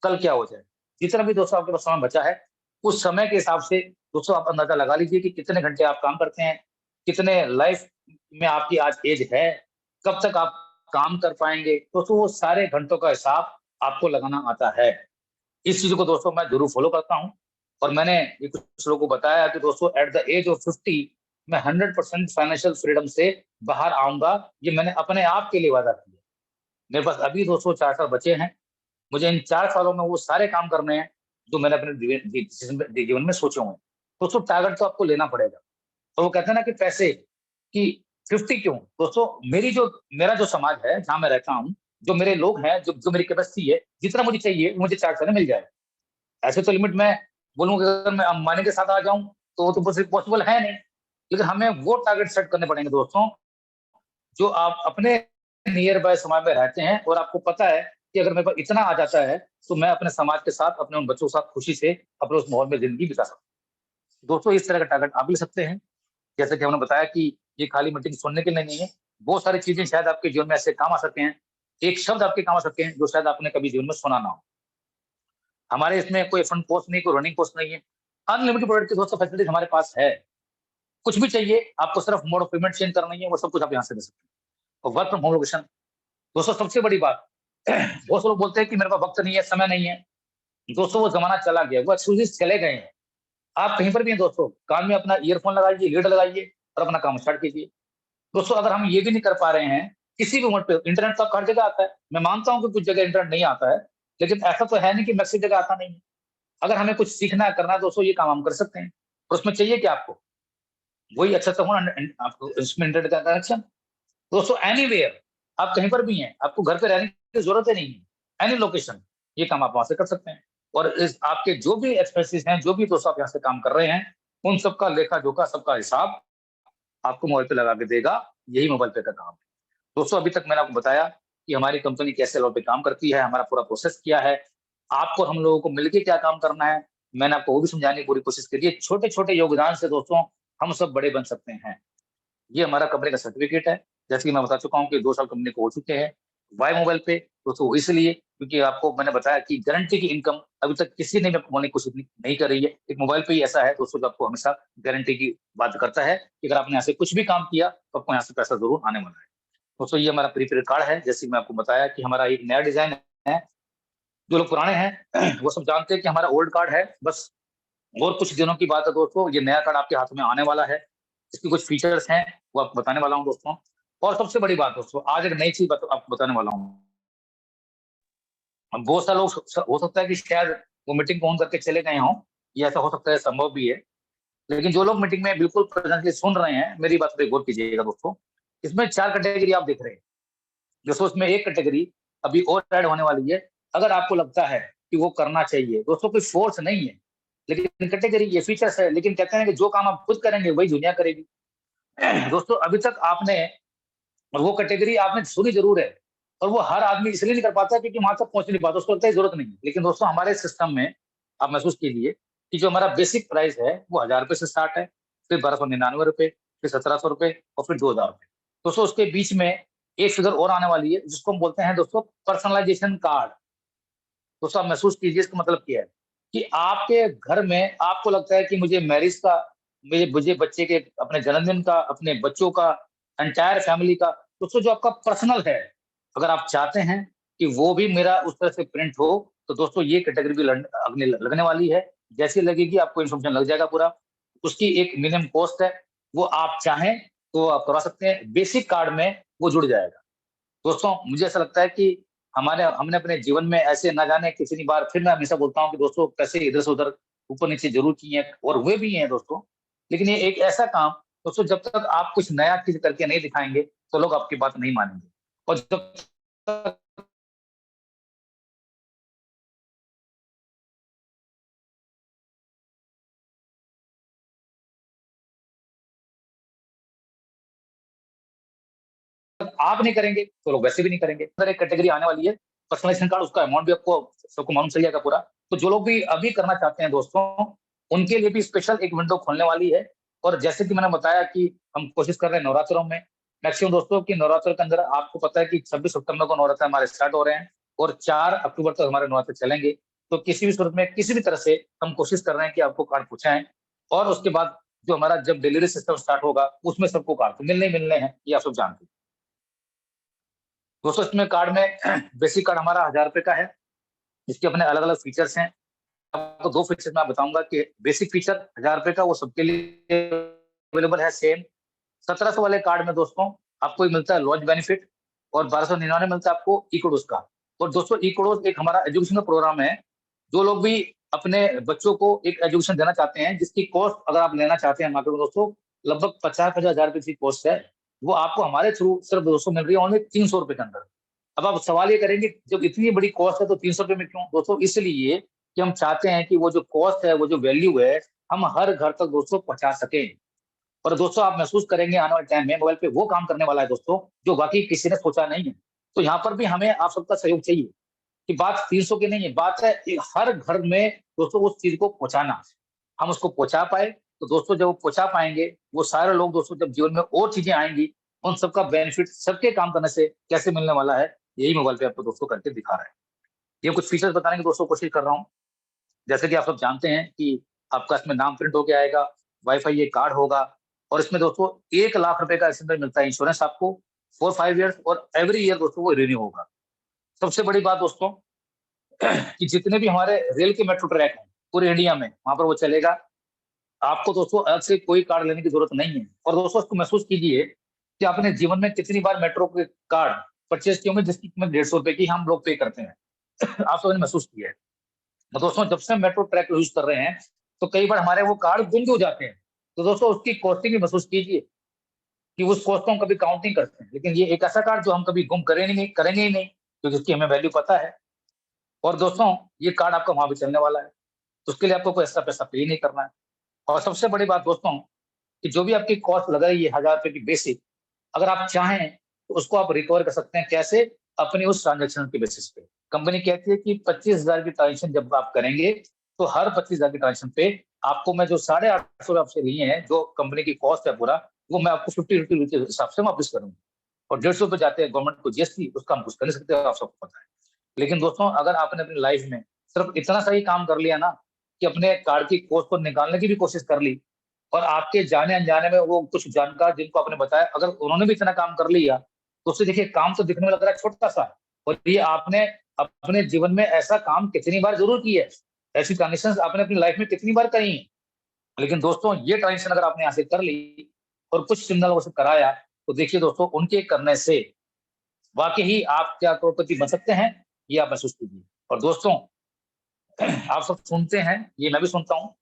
कल क्या हो जाए। जितना भी दोस्तों आपके पास समय बचा है, उस समय के हिसाब से दोस्तों आप अंदाजा लगा लीजिए कि कितने घंटे आप काम करते हैं, कितने लाइफ में आपकी आज एज है, कब तक आप काम कर पाएँगे। दोस्तों वो सारे घंटों का हिसाब आपको लगाना आता है। इस चीज को दोस्तों मैं जरूर फॉलो करता हूँ। और मैंने ये कुछ लोगों को बताया कि दोस्तों एट द एज ऑफ 50 मैं 100% फाइनेंशियल फ्रीडम से बाहर आऊंगा। ये मैंने अपने आप के लिए वादा किया। मेरे पास अभी दोस्तों 4 साल बचे हैं। मुझे इन 4 सालों में वो सारे काम करने हैं जो मैंने अपने जीवन में सोचे हुए हैं। दोस्तों टारगेट तो आपको लेना पड़ेगा। और वो कहते हैं ना कि पैसे कि 50 क्यों? दोस्तों मेरा जो समाज है, जहाँ मैं रहता हूँ, जो मेरे लोग हैं, जो मेरी कैपेसिटी है, जितना मुझे चाहिए, वो मुझे 4 साल में मिल जाएगा। ऐसे तो लिमिट मैं बोलूँ कि अगर मैं अंबानी के साथ आ जाऊँ, तो वो तो पॉसिबल है नहीं। लेकिन हमें वो टारगेट सेट करने पड़ेंगे दोस्तों, जो आप अपने नियर बाय समाज में रहते हैं और आपको पता है कि अगर मेरे पास इतना आ जाता है, तो मैं अपने समाज के साथ, अपने उन बच्चों के साथ खुशी से अपने उस माहौल में ज़िंदगी बिता सकता हूँ। दोस्तों इस तरह का टारगेट आप ले सकते हैं। जैसे कि हमने बताया कि ये खाली मीटिंग सुनने के लिए नहीं है, बहुत सारी चीजें शायद आपके जीवन में ऐसे काम आ सकते हैं। एक शब्द आपके काम आ सकते हैं जो शायद आपने कभी जीवन में सुना ना हो। हमारे इसमें कोई फंड कोर्स नहीं, कोई रनिंग कोर्स नहीं है। अनलिमिटेड प्रोडक्ट की दोस्तों फैसिलिटीज हमारे पास है। कुछ भी चाहिए, आपको सिर्फ मोड ऑफ पेमेंट चेंज करनी है, वो सब कुछ आप यहाँ से दे सकते हैं। और वर्क फ्रॉम होम लोकेशन, दोस्तों सबसे बड़ी बात, बहुत से लोग बोलते हैं कि मेरे पास वक्त नहीं है, समय नहीं है। दोस्तों वो जमाना चला गया, वो एक्सक्यूजेस चले गए हैं। आप कहीं पर भी हैं दोस्तों, कान में अपना ईयरफोन लगाइए, लीड लगाइए और अपना काम स्टार्ट कीजिए। दोस्तों अगर हम ये भी नहीं कर पा रहे हैं, किसी भी उम्र पे इंटरनेट तो आपको हर जगह आता है। मैं मानता हूँ कि कुछ जगह इंटरनेट नहीं आता है, लेकिन ऐसा तो है नहीं कि मैक्सिमम जगह आता नहीं है। अगर हमें कुछ सीखना है, करना है दोस्तों, ये काम हम कर सकते हैं। और उसमें चाहिए क्या आपको? वही अच्छा सा होना, आपको इसमें इंटरनेट का कनेक्शन। दोस्तों एनीवेयर, आप कहीं पर भी हैं, आपको घर पे रहने की जरूरत ही नहीं है। एनी लोकेशन, ये काम आप वहां से कर सकते हैं। और इस आपके जो भी एक्सपेंसेस हैं, जो भी दोस्तों आप यहाँ से काम कर रहे हैं, उन सबका लेखा जोखा, सबका हिसाब आपको मोबाइल पे लगा के देगा। यही मोबाइल पे का काम है। दोस्तों अभी तक मैंने आपको बताया कि हमारी कंपनी कैसे लेवल पे काम करती है, हमारा पूरा प्रोसेस क्या है, आपको हम लोगों को मिलके क्या काम करना है, मैंने आपको वो भी समझाने की पूरी कोशिश करी है। छोटे-छोटे योगदान से दोस्तों हम सब बड़े बन सकते हैं। ये हमारा कंपनी का सर्टिफिकेट है। जैसे कि मैं बता चुका हूँ कि 2 साल कंपनी को हो चुके हैं। वाई मोबाइल पे दोस्तों इसलिए क्योंकि आपको मैंने बताया कि गारंटी की इनकम अभी तक किसी ने भी बोलने की कोशिश नहीं करी है। एक मोबाइल पे ही ऐसा है दोस्तों जो आपको हमेशा गारंटी की बात करता है कि अगर आपने यहाँ से कुछ भी काम किया, तो आपको यहाँ से पैसा ज़रूर आने वाला है। दोस्तों ये हमारा प्रीपेड कार्ड है, जैसे मैं आपको बताया कि हमारा एक नया डिज़ाइन है। जो लोग पुराने हैं वो सब जानते हैं कि हमारा ओल्ड कार्ड है, बस और कुछ दिनों की बात है दोस्तों, ये नया कार्ड आपके हाथ में आने वाला है। इसके कुछ फीचर्स हैं, वो आपको बताने वाला हूँ दोस्तों। और सबसे बड़ी बात दोस्तों, आज एक नई चीज़ आपको बताने वाला हूँ। अब बहुत सारे लोग हो सकता है कि शायद वो मीटिंग को ऑन करके चले गए हों, ये ऐसा हो सकता है, संभव भी है। लेकिन जो लोग मीटिंग में बिल्कुल प्रेजेंटली सुन रहे हैं, मेरी बात पे गौर कीजिएगा दोस्तों। इसमें 4 कैटेगरी आप देख रहे हैं। दोस्तों इसमें एक कैटेगरी अभी और ऐड होने वाली है। अगर आपको लगता है कि वो करना चाहिए, दोस्तों कोई फोर्स नहीं है, लेकिन कैटेगरी ये फीचर्स है, लेकिन कहते हैं कि जो काम आप खुद करेंगे वही दुनिया करेगी। दोस्तों अभी तक आपने वो कैटेगरी आपने सुनी जरूर है, और वो हर आदमी इसलिए नहीं कर पाता क्योंकि वहां तक पहुंच नहीं पाता, उसको लगता है जरूरत नहीं है। लेकिन दोस्तों हमारे सिस्टम में आप महसूस कीजिए कि जो हमारा बेसिक प्राइस है वो 1000 रुपए से स्टार्ट है, फिर 1299 रुपए, फिर 1700 रुपए और फिर 2000 रुपए। दोस्तों उसके बीच में एक फिगर और आने वाली है जिसको हम बोलते हैं दोस्तों पर्सनलाइजेशन कार्ड। दोस्तों आप महसूस कीजिए इसका मतलब क्या है कि आपके घर में आपको लगता है कि मुझे मैरिज का, मुझे मुझे बच्चे के अपने जन्मदिन का, अपने बच्चों का, एंटायर फैमिली का, दोस्तों जो आपका पर्सनल है, अगर आप चाहते हैं कि वो भी मेरा उस तरह से प्रिंट हो, तो दोस्तों ये कैटेगरी भी लगने वाली है। जैसी लगेगी आपको इन्फॉर्मेशन लग जाएगा पूरा। उसकी एक मिनिमम कॉस्ट है, वो आप चाहें तो आप करवा सकते हैं, बेसिक कार्ड में वो जुड़ जाएगा। दोस्तों मुझे ऐसा लगता है कि हमने अपने जीवन में ऐसे ना जाने कितनी बार, फिर मैं हमेशा बोलता हूँ कि दोस्तों पैसे इधर से उधर ऊपर नीचे जरूर किए हैं और हुए भी हैं दोस्तों। लेकिन ये एक ऐसा काम दोस्तों, जब तक आप कुछ नया चीज करके नहीं दिखाएंगे तो लोग आपकी बात नहीं मानेंगे। और जब तक आप नहीं करेंगे तो लोग वैसे भी नहीं करेंगे। अगर एक कैटेगरी आने वाली है पर्सनलाइजेशन कार्ड, उसका अमाउंट भी आपको सबको मालूम चल जाएगा पूरा। तो जो लोग भी अभी करना चाहते हैं दोस्तों, उनके लिए भी स्पेशल एक विंडो खोलने वाली है। और जैसे कि मैंने बताया कि हम कोशिश कर रहे हैं नवरात्रों में, मैक्सिमम दोस्तों की नवरात्र के अंदर आपको पता है कि 26 सितंबर को नवरात्र हमारे स्टार्ट हो रहे हैं और 4 अक्टूबर तक हमारे नवरात्र चलेंगे। तो किसी भी सूरत में किसी भी तरह से हम कोशिश कर रहे हैं कि आपको कार्ड पहुंचाएं। और उसके बाद जो हमारा जब डिलीवरी सिस्टम स्टार्ट होगा उसमें सबको कार्ड तो मिलने ही मिलने हैं, ये आप सब जानते हैं। दोस्तों इसमें कार्ड में बेसिक कार्ड हमारा 1000 रुपए का है। इसके अपने अलग अलग फीचर्स हैं। आपको 2 फीचर मैं बताऊंगा कि बेसिक फीचर 1000 रुपए का वो सबके लिए अवेलेबल है सेम। 1700 वाले कार्ड में दोस्तों आपको एक मिलता है लॉन्च बेनिफिट, और 1299 मिलता है आपको इकोडोस का। और दोस्तों इकोडोस एक हमारा एजुकेशनल प्रोग्राम है। जो लोग भी अपने बच्चों को एक एजुकेशन देना चाहते हैं, जिसकी कॉस्ट अगर आप लेना चाहते हैं मार्केट में दोस्तों, लगभग 50,000 रुपए की कॉस्ट है, वो आपको हमारे थ्रू सिर्फ दोस्तों मिल रही है ओनली 300 रुपए के अंदर। अब आप सवाल ये करेंगे जब इतनी बड़ी कॉस्ट है तो 300 रुपए में क्यों? दोस्तों इसलिए कि हम चाहते हैं कि वो जो कॉस्ट है, वो जो वैल्यू है, हम हर घर तक दोस्तों पहुंचा सकें। और दोस्तों आप महसूस करेंगे आने वाले टाइम में मोबाइल पे वो काम करने वाला है दोस्तों, जो बाकी किसी ने सोचा नहीं है। तो यहाँ पर भी हमें आप सबका सहयोग चाहिए कि बात 300 की नहीं है, बात है हर घर में दोस्तों उस चीज को पहुंचाना। हम उसको पहुंचा पाए तो दोस्तों जब वो पहुंचा पाएंगे, वो सारे लोग दोस्तों जब जीवन में और चीजें आएंगी, उन सबका बेनिफिट सबके काम करने से कैसे मिलने वाला है, यही मोबाइल पे आपको दोस्तों करके दिखा रहा है। ये कुछ फीचर्स बताने की दोस्तों कोशिश कर रहा हूँ। जैसे कि आप सब जानते हैं कि आपका इसमें नाम प्रिंट होके आएगा, वाईफाई ये कार्ड होगा, और इसमें दोस्तों 1 लाख रुपए का इसके अंदर मिलता है इंश्योरेंस आपको फॉर 5 ईयर्स, और एवरी ईयर दोस्तों वो रिन्यू होगा। सबसे बड़ी बात दोस्तों कि जितने भी हमारे रेल के मेट्रो ट्रैक हैं पूरे इंडिया में, वहां पर वो चलेगा। आपको दोस्तों अलग से कोई कार्ड लेने की जरूरत नहीं है। और दोस्तों इसको महसूस कीजिए कि आपने जीवन में कितनी बार मेट्रो के कार्ड परचेज किए होंगे जिसकी कीमत 150 रुपए की हम लोग पे करते हैं। आप सबने महसूस किया है। तो दोस्तों जब से हम मेट्रो ट्रैक यूज कर रहे हैं, तो कई बार हमारे वो कार्ड गुम भी हो जाते हैं। तो दोस्तों उसकी कॉस्टिंग भी महसूस कीजिए कि उस कॉस्ट को हम कभी काउंट नहीं करते हैं, लेकिन ये एक ऐसा कार्ड जो हम कभी गुम करेंगे ही नहीं, क्योंकि उसकी हमें वैल्यू पता है। और दोस्तों ये कार्ड आपका वहां भी चलने वाला है, तो उसके लिए आपको कोई एक्स्ट्रा पैसा पे नहीं करना है। और सबसे बड़ी बात दोस्तों कि जो भी आपकी कॉस्ट लग रही है 1000 रुपए की बेसिक, अगर आप चाहें तो उसको आप रिकवर कर सकते हैं। कैसे? अपने उस ट्रांजेक्शन के बेसिस पे। कंपनी कहती है कि 25,000 की ट्रांजेक्शन जब आप करेंगे, तो हर 25,000 की ट्रांजेक्शन पे आपको मैं जो 850 आपसे लिए हैं, जो कंपनी की कॉस्ट है पूरा, वो मैं आपको 50 के हिसाब से वापस करूंगा। और 150 पे जाते हैं गवर्नमेंट को जीएसटी, उसका हम कुछ कर नहीं सकते, आप सबको पता है। लेकिन दोस्तों अगर आपने अपनी लाइफ में सिर्फ इतना सा ही काम कर लिया ना, कि अपने कार्ड की कॉस्ट को निकालने की भी कोशिश कर ली, और आपके जाने अनजाने में वो कुछ जानकार जिनको आपने बताया, अगर उन्होंने भी इतना काम कर लिया, तो उससे देखिए काम तो दिखने में लग रहा है छोटा सा, और ये आपने अपने जीवन में ऐसा काम कितनी बार जरूर किया है, ऐसी ट्रांजेक्शन आपने अपनी लाइफ में कितनी बार करी है। लेकिन दोस्तों ये ट्रांजेक्शन अगर आपने यहाँ से कर ली और कुछ सिग्नल लोगों से कराया, तो देखिए दोस्तों उनके करने से वाकई ही आप क्या करोड़पति बन सकते हैं, ये आप महसूस कीजिए। और दोस्तों आप सब सुनते हैं, ये मैं भी सुनता हूँ,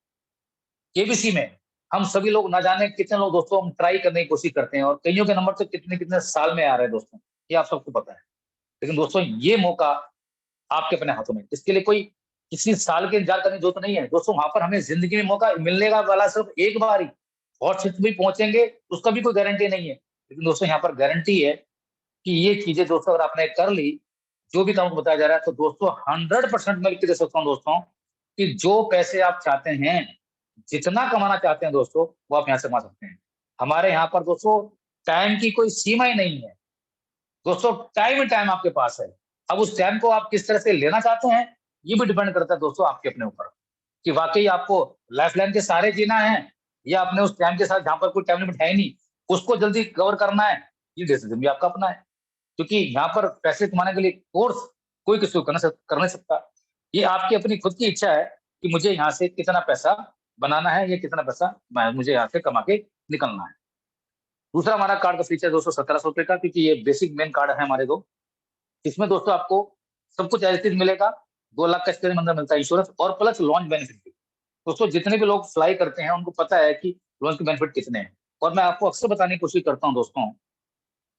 केबीसी में हम सभी लोग ना जाने कितने लोग दोस्तों हम ट्राई करने की कोशिश करते हैं, और कईयों के नंबर तो कितने कितने साल में आ रहे हैं दोस्तों, ये आप सबको पता है। लेकिन दोस्तों ये मौका आपके अपने हाथों में, इसके लिए कोई किसी साल के इंतजार करने की जरूरत नहीं है दोस्तों। वहां पर हमें जिंदगी में मौका मिलने का वाला सिर्फ एक बार ही, और क्षेत्र भी पहुंचेंगे उसका भी कोई गारंटी नहीं है। लेकिन दोस्तों यहाँ पर गारंटी है कि ये चीजें दोस्तों अगर आपने कर ली, जो भी काम बताया जा रहा है, तो दोस्तों 100% मैं लिख के दे सकता हूँ दोस्तों कि जो पैसे आप चाहते हैं, जितना कमाना चाहते हैं दोस्तों, वो आप यहाँ से कमा सकते हैं। हमारे यहाँ पर दोस्तों टाइम की कोई सीमा ही नहीं है दोस्तों, टाइम ही टाइम आपके पास है। अब उस टाइम को आप किस तरह से लेना चाहते हैं, ये भी डिपेंड करता है दोस्तों आपके अपने ऊपर, कि वाकई आपको लाइफ लाइन के सहारे जीना है, या अपने उस टाइम के साथ जहां पर कोई टाइम लिमिट है ही नहीं, उसको जल्दी कवर करना है। ये डिसीजन भी आपका अपना है, क्योंकि यहाँ पर पैसे कमाने के लिए कोर्स कोई किसी को कर नहीं सकता। ये आपकी अपनी खुद की इच्छा है कि मुझे यहाँ से कितना पैसा बनाना है, या कितना पैसा मुझे यहाँ से कमा के निकलना है। दूसरा हमारा कार्ड का फीचर दोस्तों 1700 रुपए का, क्योंकि ये बेसिक मेन कार्ड है हमारे दो। इसमें दोस्तों आपको सब कुछ एज इट इज मिलेगा। 2 लाख का इसके अंदर मिलता है इंश्योरेंस, और प्लस लॉन्च बेनिफिट भी। दोस्तों जितने भी लोग फ्लाई करते हैं उनको पता है कि लॉन्च के बेनिफिट कितने हैं, और मैं आपको अक्सर बताने की कोशिश करता हूँ दोस्तों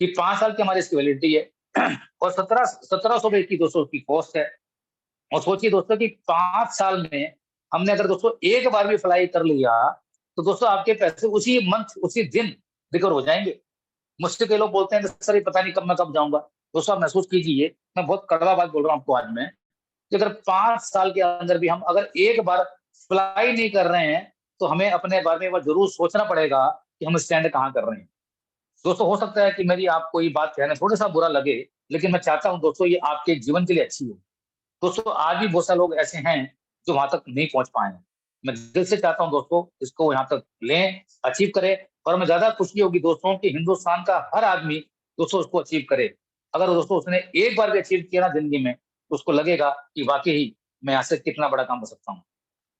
कि 5 साल की हमारी इसकी वैलिडिटी है, और 1700 की दोस्तों की कॉस्ट है। और सोचिए दोस्तों कि 5 साल में हमने अगर दोस्तों एक बार भी फ्लाई कर लिया, तो दोस्तों आपके पैसे उसी मंथ उसी दिन रिकवर हो जाएंगे। मुझसे कई लोग बोलते हैं कि सर ये पता नहीं कब मैं कब जाऊंगा। दोस्तों आप महसूस कीजिए, मैं बहुत कड़वा बात बोल रहा हूँ आपको आज मैं, कि अगर 5 साल के अंदर भी हम अगर एक बार फ्लाई नहीं कर रहे हैं, तो हमें अपने बारे में एक बार जरूर सोचना पड़ेगा कि हम स्टैंड कहाँ कर रहे हैं। दोस्तों हो सकता है कि मेरी आपको ये बात कहने थोड़ा सा बुरा लगे, लेकिन मैं चाहता हूँ दोस्तों ये आपके जीवन के लिए अच्छी हो। दोस्तों आज भी बहुत सारे लोग ऐसे हैं जो वहां तक नहीं पहुंच पाए हैं। मैं दिल से चाहता हूं दोस्तों इसको यहाँ तक लें, अचीव करें। और मैं ज्यादा खुशी होगी दोस्तों कि हिंदुस्तान का हर आदमी दोस्तों उसको अचीव करे। अगर दोस्तों उसने एक बार भी अचीव किया ना जिंदगी में, तो उसको लगेगा कि वाकई मैं यहाँ से कितना बड़ा काम कर सकता हूँ।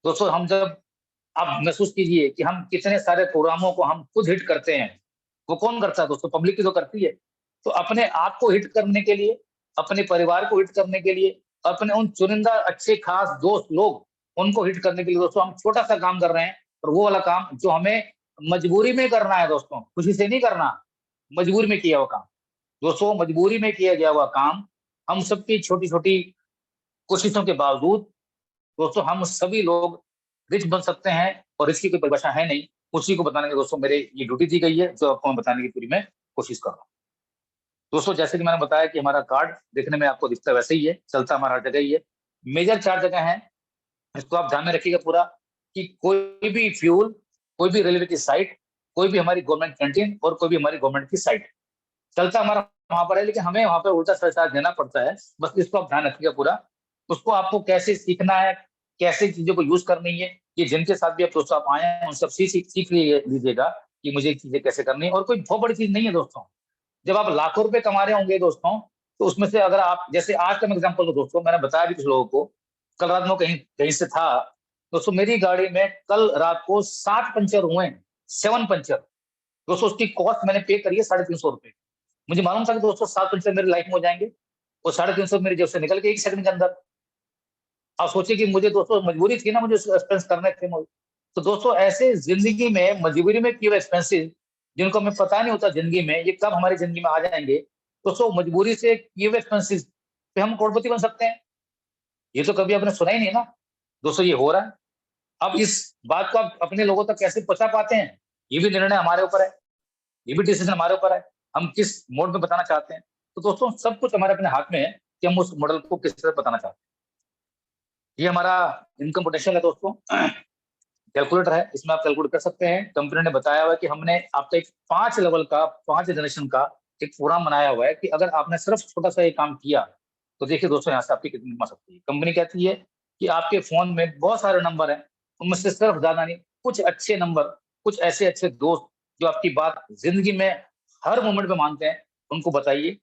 दोस्तों हम जब, आप महसूस कीजिए कि हम कितने सारे प्रोग्रामों को हम खुद हिट करते हैं। वो कौन करता है दोस्तों? पब्लिक ही तो करती है। तो अपने आप को हिट करने के लिए, अपने परिवार को हिट करने के लिए, अपने उन चुनिंदा अच्छे खास दोस्त लोग, उनको हिट करने के लिए दोस्तों हम छोटा सा काम कर रहे हैं। और वो वाला काम जो हमें मजबूरी में करना है दोस्तों, खुशी से नहीं करना, मजबूरी में किया हुआ काम। दोस्तों मजबूरी में किया गया हुआ काम, हम सबकी छोटी छोटी कोशिशों के बावजूद दोस्तों हम सभी लोग रिच बन सकते हैं। और इसकी कोई परिभाषा है नहीं, उसी को बताने की दोस्तों मेरे ये ड्यूटी दी गई है, जो आपको मैं बताने की पूरी मैं कोशिश कर रहा हूँ। दोस्तों जैसे कि मैंने बताया कि हमारा कार्ड देखने में आपको दिखता है वैसे ही है, चलता हमारा हर जगह ही है। मेजर 4 जगह हैं, इसको आप ध्यान में रखिएगा पूरा, कि कोई भी फ्यूल, कोई भी रेलवे की साइट, कोई भी हमारी गवर्नमेंट कैंटीन और कोई भी हमारी गवर्नमेंट की साइट, चलता हमारा वहां पर है, लेकिन हमें वहां पर उल्टा सरचार्ज देना पड़ता है। बस इसको आप ध्यान रखिएगा पूरा। उसको आपको कैसे सीखना है, कैसे चीजों को यूज करनी है, ये जिनके साथ भी आप दोस्तों आप आए हैं उन सब सीख लीजिएगा कि मुझे चीजें कैसे करनी है। और कोई बहुत बड़ी चीज नहीं है दोस्तों। जब आप लाखों रुपए कमा रहे होंगे दोस्तों, तो उसमें से अगर आप, जैसे आज का मैं एग्जाम्पल दो दोस्तों, मैंने बताया भी कुछ लोगों को, कल रात में कहीं कहीं से था दोस्तों, मेरी गाड़ी में कल रात को 7 पंचर हुए, 7 पंचर। दोस्तों उसकी कॉस्ट मैंने पे करी है 350 रुपए। मुझे मालूम था कि दोस्तों 7 पंचर मेरी लाइफ में हो जाएंगे, और 350 मेरी जेब से निकल गए 1 सेकंड के अंदर। आप सोचिए कि मुझे दोस्तों मजबूरी थी ना, मुझे एक्सपेंस करने थे मुझे। तो दोस्तों ऐसे जिंदगी में मजबूरी में किए हुए एक्सपेंसेस, जिनको हमें पता नहीं होता जिंदगी में ये कब हमारी जिंदगी में आ जाएंगे, दोस्तों मजबूरी से किए हुए एक्सपेंसेस पे हम करोड़पति बन सकते हैं। ये तो कभी आपने सुना ही नहीं ना दोस्तों, ये हो रहा है। अब इस बात को आप अपने लोगों तक कैसे पहुंचा पाते हैं, ये भी निर्णय हमारे ऊपर है, ये भी डिसीजन हमारे ऊपर है, हम किस मोड में बताना चाहते हैं। तो दोस्तों सब कुछ हमारे अपने हाथ में है कि हम उस मॉडल को किस तरह बताना चाहते हैं। ये हमारा इनकम पोटेंशियल है दोस्तों, कैलकुलेटर है, इसमें आप कैलकुलेट कर सकते हैं। कंपनी ने बताया हुआ है कि हमने आपका एक 5 लेवल का, 5 जनरेशन का एक प्रोग्राम बनाया हुआ है कि अगर आपने सिर्फ छोटा सा ये काम किया, तो देखिए दोस्तों यहाँ से आपकी कितनी कमा सकती है। कंपनी कहती है कि आपके फोन में बहुत सारे नंबर हैं, उनमें से सिर्फ ज्यादा नहीं, कुछ अच्छे नंबर, कुछ ऐसे अच्छे दोस्त जो आपकी बात जिंदगी में हर मोमेंट पे मानते हैं, उनको बताइए।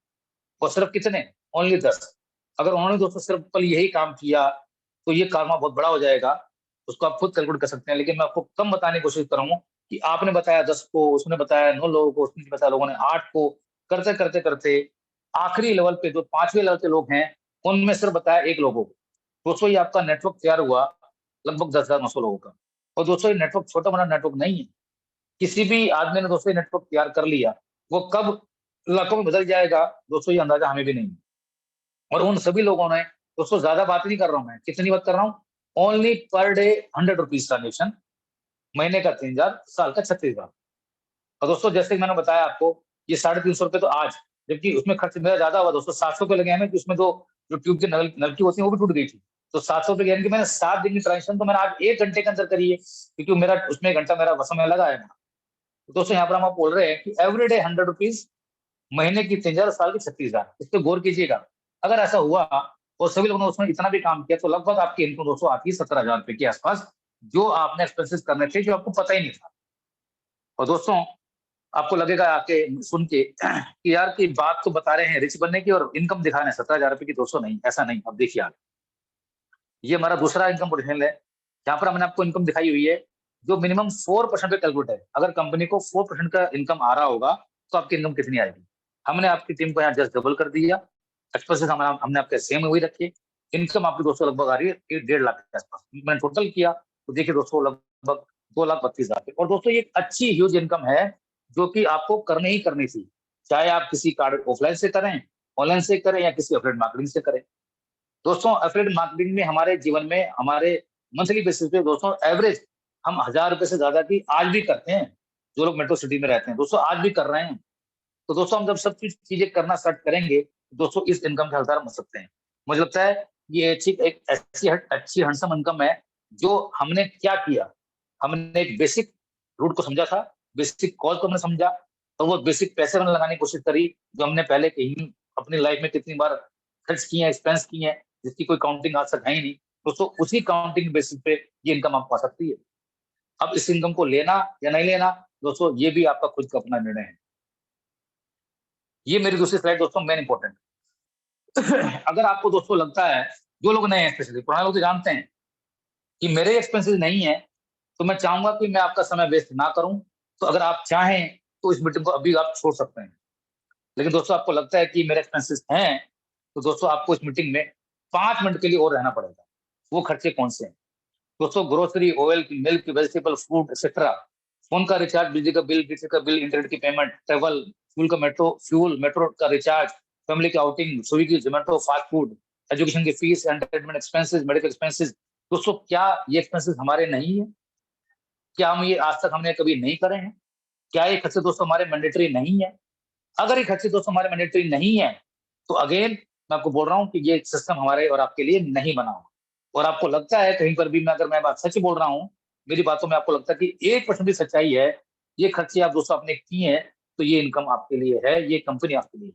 और सिर्फ कितने? ओनली 10। अगर उन्होंने दोस्तों सिर्फ कल यही काम किया, तो ये कारनामा बहुत बड़ा हो जाएगा। उसको आप खुद कैलकुलेट कर सकते हैं, लेकिन मैं आपको कम बताने की कोशिश कर रहा हूँ कि आपने बताया 10 को, उसने बताया 9 लोगों को, उसने बताया लोगों ने 8 को, करते करते करते आखिरी लेवल पे जो 5वें लेवल के लोग हैं, उनमें सिर्फ बताया 1 लोगों को। दोस्तों ये आपका नेटवर्क तैयार हुआ लगभग 10,900 लोगों का। और दोस्तों ये नेटवर्क छोटा बड़ा नेटवर्क नहीं है। किसी भी आदमी ने दोस्तों ये नेटवर्क तैयार कर लिया, वो कब लाखों में बदल जाएगा दोस्तों, ये अंदाजा हमें भी नहीं है। और उन सभी लोगों ने, दोस्तों ज्यादा बात नहीं कर रहा हूं मैं, कितनी बात कर रहा हूँ, only per day 100 rupees transaction, महीने का 3,000, साल का 36,000। और दोस्तों जैसे कि मैंने बताया आपको, ये 350 रुपए तो आज, जबकि उसमें खर्च मेरा ज्यादा हुआ दोस्तों, 700 रुपए लगे हमें, कि उसमें जो जो ट्यूब की नलकी होती है वो भी टूट गई थी। तो 700 रुपए यानी कि मैंने 7 दिन की ट्रांजेक्शन तो मैंने आज 1 घंटे के अंदर करी है, क्योंकि मेरा उसमें 1 घंटा मेरा समय लगा है। तो दोस्तों यहाँ पर हम आप बोल रहे हैं कि एवरी डे 100 रुपीज, महीने की 3,000, साल की 36,000। इस पर गौर कीजिएगा। अगर ऐसा हुआ और सभी लोगों ने उसमें इतना भी काम किया, तो लगभग आपकी इनकम दोस्तों आती है 17,000 रुपए के आसपास, जो आपने एक्सपेंसेस करने थे, जो आपको पता ही नहीं था। और दोस्तों आपको लगेगा आके सुन के कि यार की बात तो बता रहे हैं रिच बनने की और इनकम दिखा रहे हैं 17,000 रुपए की। दोस्तों नहीं, ऐसा नहीं। अब देखिए आगे, ये हमारा दूसरा इनकम पोटेंशियल है, जहां पर हमने आपको इनकम दिखाई हुई है जो मिनिमम 4% पे कैलकुलेट है। अगर कंपनी को 4% का इनकम आ रहा होगा, तो आपकी इनकम कितनी आएगी? हमने आपकी टीम को यहाँ जस्ट डबल कर दिया, एक्सपेंसेस हमने आपके सेम वही रखे। इनकम आपकी दोस्तों लगभग आ रही है 1.5 लाख के आसपास। मैंने टोटल किया तो देखिए दोस्तों लगभग 2,32,000। और दोस्तों ये एक अच्छी ह्यूज इनकम है, जो कि आपको करनी ही करनी थी, चाहे आप किसी कार्ड ऑफलाइन से करें, ऑनलाइन से करें, या किसी एफिलिएट मार्केटिंग से करें। दोस्तों एफिलिएट मार्केटिंग में हमारे जीवन में, हमारे मंथली बेसिस पे दोस्तों एवरेज हम 1,000 रुपए से ज्यादा की आज भी करते हैं। जो लोग मेट्रो सिटी में रहते हैं दोस्तों, आज भी कर रहे हैं। तो दोस्तों हम जब सब चीजें करना स्टार्ट करेंगे, तो दोस्तों इस इनकम के हकदार बन सकते हैं। मुझे लगता है ये ठीक एक ऐसी अच्छी हंडसम इनकम है। जो हमने क्या किया, हमने एक बेसिक रूट को समझा था, बेसिक कॉज को हमने समझा, और वो बेसिक पैसे हमने लगाने की कोशिश करी, जो हमने पहले कहीं अपनी लाइफ में कितनी बार खर्च किए हैं, एक्सपेंस किए हैं, जिसकी कोई काउंटिंग आज तक है ही नहीं। दोस्तों उसी काउंटिंग बेसिस पे ये इनकम आपको आ सकती है। अब इस इनकम को लेना या नहीं लेना दोस्तों, ये भी आपका खुद का अपना निर्णय है। ये मेरी दूसरी स्लाइड दोस्तों मेन इंपॉर्टेंट, अगर आपको दोस्तों लगता है, जो लोग नए हैं स्पेशली, पुराने लोग तो जानते हैं कि मेरे एक्सपेंसेस नहीं है, तो मैं चाहूंगा कि मैं आपका समय वेस्ट ना करूं। तो अगर आप चाहें तो इस मीटिंग को अभी आप छोड़ सकते हैं। लेकिन दोस्तों आपको लगता है कि मेरे एक्सपेंसेस हैं, तो दोस्तों आपको इस मीटिंग में 5 मिनट के लिए और रहना पड़ेगा। वो खर्चे कौन से हैं दोस्तों? Grocery, oil, milk, vegetable, food etcetera, phone का रिचार्ज, बिजली का बिल, इंटरनेट की पेमेंट, ट्रेवल, फ्यूल मेट्रो का रिचार्ज, फैमिली की outing, Swiggy, Zomato, fast food, education की fees, entertainment expenses, medical expenses. दोस्तों क्या ये एक्सपेंसेस हमारे नहीं है? क्या हम ये आज तक हमने कभी नहीं करे हैं? क्या ये खर्चे दोस्तों हमारे मैंडेटरी नहीं है? अगर ये खर्चे दोस्तों हमारे मैंडेटरी नहीं है, तो अगेन मैं आपको बोल रहा हूँ कि ये सिस्टम हमारे और आपके लिए नहीं बना हुआ। और आपको लगता है कहीं पर भी मैं अगर मैं बात सच बोल रहा हूँ, मेरी बातों में आपको लगता है कि 1% भी सच्चाई है, ये खर्चे आप दोस्तों आपने किए हैं, तो ये इनकम आपके लिए है, ये कंपनी आपके लिए है।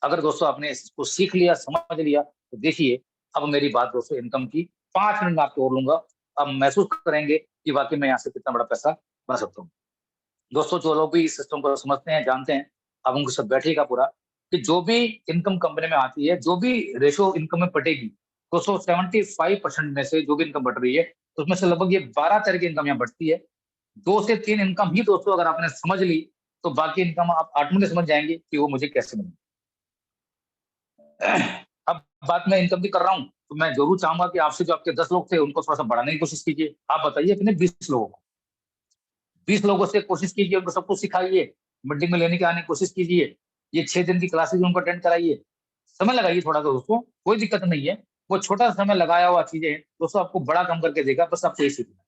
अगर दोस्तों आपने इसको सीख लिया, समझ लिया, तो देखिए अब मेरी बात दोस्तों इनकम की 5 मिनट में आपको और लूंगा। अब महसूस करेंगे कि वाकई में यहाँ से कितना बड़ा पैसा बना सकता हूँ। दोस्तों जो लोग भी इस सिस्टम को समझते हैं, जानते हैं, अब उनको सब बैठेगा पूरा कि जो भी इनकम कंपनी में आती है, जो भी रेशो इनकम में पटेगी, दोस्तों 75% में से जो भी इनकम बढ़ रही है, तो उसमें से लगभग ये 12 तरह की इनकम यहाँ बढ़ती है। 2 से 3 इनकम ही दोस्तों अगर आपने समझ ली, तो बाकी इनकम आप ऑटोमेटिक समझ जाएंगे कि वो मुझे कैसे मिली। अब बात मैं इनकम की कर रहा हूँ, तो मैं जरूर चाहूंगा कि आपसे जो आपके 10 लोग थे उनको थोड़ा सा बढ़ाने की कोशिश कीजिए। आप बताइए कितने? 20 लोगों को, 20 लोगों से कोशिश कीजिए, उनको सब कुछ सिखाइए, मीटिंग में लेने की आने की कोशिश कीजिए, ये 6 दिन की क्लासेज उनको अटेंड कराइए, समय लगाइए थोड़ा सा दोस्तों, कोई दिक्कत नहीं है। वो छोटा सा समय लगाया हुआ चीजें दोस्तों आपको बड़ा काम करके देगा, बस आपको ये सीखना है।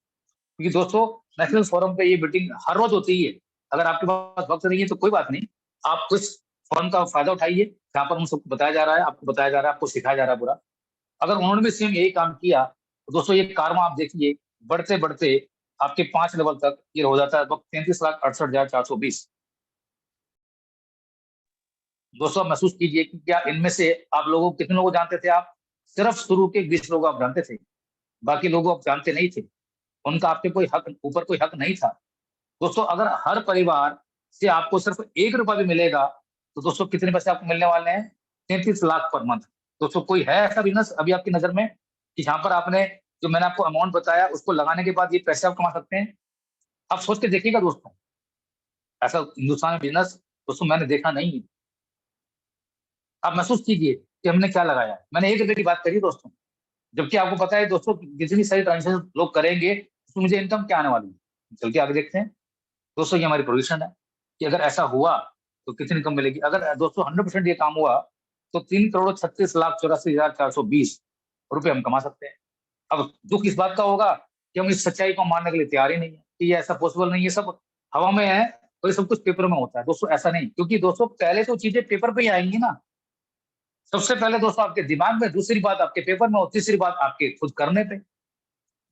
क्योंकि दोस्तों नेशनल फोरम पे ये मीटिंग हर रोज होती है। अगर आपके पास वक्त नहीं है तो कोई बात नहीं, आप कुछ फोरम का फायदा उठाइए, जहाँ पर हम सबको बताया जा रहा है, आपको बताया जा रहा है, आपको सिखाया जा रहा है पूरा। अगर उन्होंने भी सेम यही काम किया, तो दोस्तों ये कारवा आप देखिए, बढ़ते बढ़ते आपके 5 लेवल तक ये हो जाता है लगभग 33,68,420। दोस्तों आप महसूस कीजिए कि क्या इनमें से आप लोगों कितने लोग जानते थे? आप सिर्फ शुरू के 20 लोग आप जानते थे, बाकी लोगों आप जानते नहीं थे। उनका आपके कोई हक, ऊपर कोई हक नहीं था। दोस्तों अगर हर परिवार से आपको सिर्फ 1 रुपया भी मिलेगा, तो दोस्तों कितने पैसे आपको मिलने वाले हैं? 33 लाख पर मंथ। दोस्तों कोई है ऐसा बिजनेस अभी आपकी नजर में कि जहां पर आपने जो मैंने आपको अमाउंट बताया उसको लगाने के बाद ये पैसे आप कमा सकते हैं? आप सोच के देखिएगा दोस्तों, ऐसा हिंदुस्तान में बिजनेस दोस्तों मैंने देखा नहीं है। आप महसूस कीजिए कि हमने क्या लगाया। मैंने 1 रुपए की बात करी दोस्तों, जबकि आपको पता है दोस्तों जितनी सारी ट्रांजेक्शन लोग करेंगे उसमें मुझे इनकम क्या आने वाली है। चल के आगे देखते हैं दोस्तों, ये हमारी प्रोडिक्शन है कि अगर ऐसा हुआ तो कितनी इनकम मिलेगी। अगर दोस्तों 100% ये काम हुआ, तो 3,36,84,420 रुपए हम कमा सकते हैं। अब दुख इस बात का होगा कि हम इस सच्चाई को मानने के लिए तैयार ही नहीं है कि ये ऐसा पॉसिबल नहीं है, सब हवा में है और ये सब कुछ पेपर में होता है। दोस्तों ऐसा नहीं, क्योंकि दोस्तों पहले तो चीजें पेपर पे ही आएंगी ना। सबसे पहले दोस्तों आपके दिमाग में, दूसरी बात आपके पेपर में और तीसरी बात आपके खुद करने पे।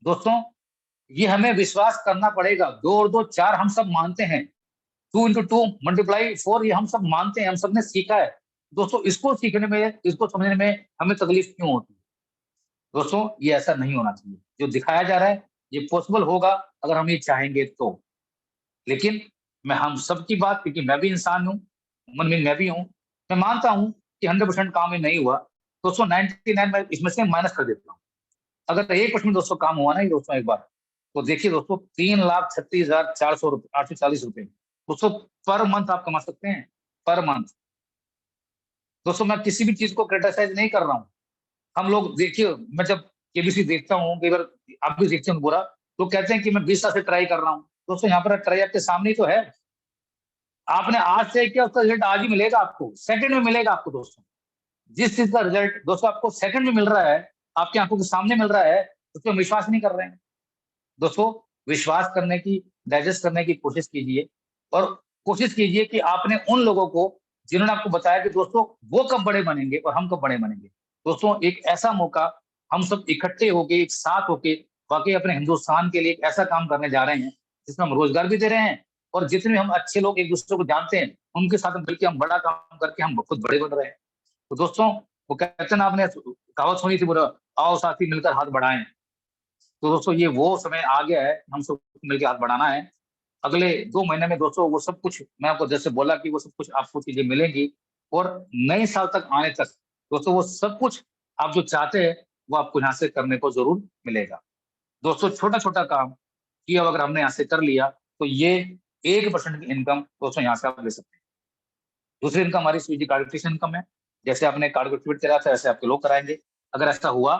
दोस्तों ये हमें विश्वास करना पड़ेगा। 2 और 2 4 हम सब मानते हैं, 2 × 2 × 4 ये हम सब मानते हैं, हम सब ने सीखा है। दोस्तों इसको सीखने में, इसको समझने में हमें तकलीफ क्यों होती है? दोस्तों ये ऐसा नहीं होना चाहिए। जो दिखाया जा रहा है ये पॉसिबल होगा अगर हम ये चाहेंगे तो। लेकिन मैं हम सब की बात, क्योंकि मैं भी इंसान हूँ, मन में मैं भी हूँ, मैं मानता हूँ कि 100% काम ही नहीं हुआ। दोस्तों 99 मैं इसमें से माइनस कर देता हूँ। अगर 1% दोस्तों काम हुआ ना ये दोस्तों एक बार, तो देखिए दोस्तों 3,36,400 840 रुपए दोस्तों पर मंथ आप कमा सकते हैं, पर मंथ। दोस्तों मैं किसी भी चीज को क्रिटिसाइज नहीं कर रहा हूँ। हम लोग देखिए, मैं जब केबीसी देखता हूँ, कई बार आप भी देखते हो बुरा, तो कहते हैं कि मैं 20 साल से ट्राई कर रहा हूँ। दोस्तों यहाँ पर ट्राई आपके सामने ही तो है। आपने आज से किया, उसका रिजल्ट आज ही मिलेगा आपको, सेकंड में मिलेगा आपको दोस्तों। जिस चीज का रिजल्ट दोस्तों आपको सेकंड में मिल रहा है, आपकी आंखों के सामने मिल रहा है, उस पर विश्वास नहीं कर रहे हैं। दोस्तों विश्वास करने की, डाइजेस्ट करने की कोशिश कीजिए, और कोशिश कीजिए कि आपने उन लोगों को जिन्होंने आपको बताया कि दोस्तों वो कब बड़े बनेंगे और हम कब बड़े बनेंगे। दोस्तों एक ऐसा मौका, हम सब इकट्ठे होके, एक साथ होके वाकई अपने हिंदुस्तान के लिए एक ऐसा काम करने जा रहे हैं जिसमें हम रोजगार भी दे रहे हैं, और जितने हम अच्छे लोग एक दूसरे को जानते हैं उनके साथ मिलकर हम बड़ा काम करके हम खुद बड़े बन रहे हैं। तो दोस्तों वो कहते हैं ना, आपने कहावत सुनी थी, बुरा आओ साथी मिलकर हाथ बढ़ाएं। तो दोस्तों ये वो समय आ गया है, हम सब मिलकर हाथ बढ़ाना है। अगले 2 महीने में दोस्तों वो सब कुछ मैं आपको जैसे बोला कि वो सब कुछ आपको चीजें मिलेंगी, और नए साल तक आने तक दोस्तों वो सब कुछ आप जो चाहते हैं वो आपको यहाँ से करने को जरूर मिलेगा। दोस्तों छोटा छोटा काम कि अब अगर हमने यहाँ से कर लिया तो ये 1% की इनकम दोस्तों यहाँ से आप ले सकते हैं। दूसरी इनकम हमारी स्विगी कार्ड की इनकम है। जैसे आपने कार्ड को एक्टिवेट करा था ऐसे आपके लोग कराएंगे। अगर ऐसा हुआ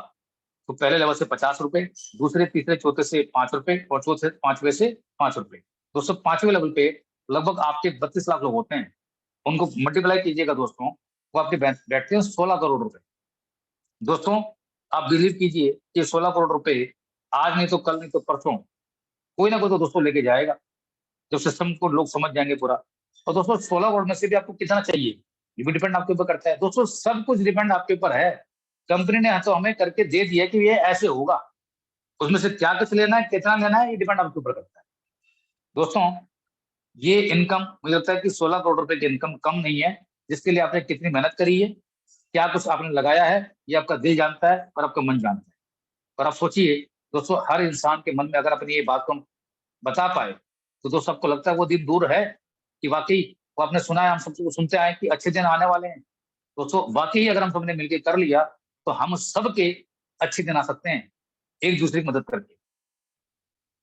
तो पहले लेवल से 50 रुपए, दूसरे तीसरे चौथे से 5 रुपए और चौथे पांचवे से 5 रुपए। दोस्तों पांचवें लेवल पे लगभग आपके 32 लाख लोग होते हैं। उनको मल्टीप्लाई कीजिएगा दोस्तों, वो आपके बैठते हैं 16 करोड़ रुपए। दोस्तों आप बिलीव कीजिए कि 16 करोड़ रुपए आज नहीं तो कल नहीं तो परसों कोई ना कोई तो दोस्तों लेके जाएगा, जब सिस्टम को लोग समझ जाएंगे पूरा। और दोस्तों 16 करोड़ में से भी आपको कितना चाहिए ये भी डिपेंड आपके ऊपर करता है। दोस्तों सब कुछ डिपेंड आपके ऊपर है। कंपनी ने तो हमें करके दे दिया कि ये ऐसे होगा, उसमें से क्या कुछ लेना है कितना लेना है ये डिपेंड आपके ऊपर करता है। दोस्तों ये इनकम मुझे लगता है कि 16 करोड़ रुपए की इनकम कम नहीं है। जिसके लिए आपने कितनी मेहनत करी है, क्या कुछ आपने लगाया है, ये आपका दिल जानता है और आपका मन जानता है। और आप सोचिए दोस्तों हर इंसान के मन में अगर अपनी ये बात को हम बता पाए तो दोस्तों आपको लगता है वो दिन दूर है कि वाकई वो आपने सुना है, हम सब सुनते आए कि अच्छे दिन आने वाले हैं। दोस्तों वाकई अगर हम सबने मिलकर कर लिया तो हम सबके अच्छे दिन आ सकते हैं एक दूसरे की मदद करके।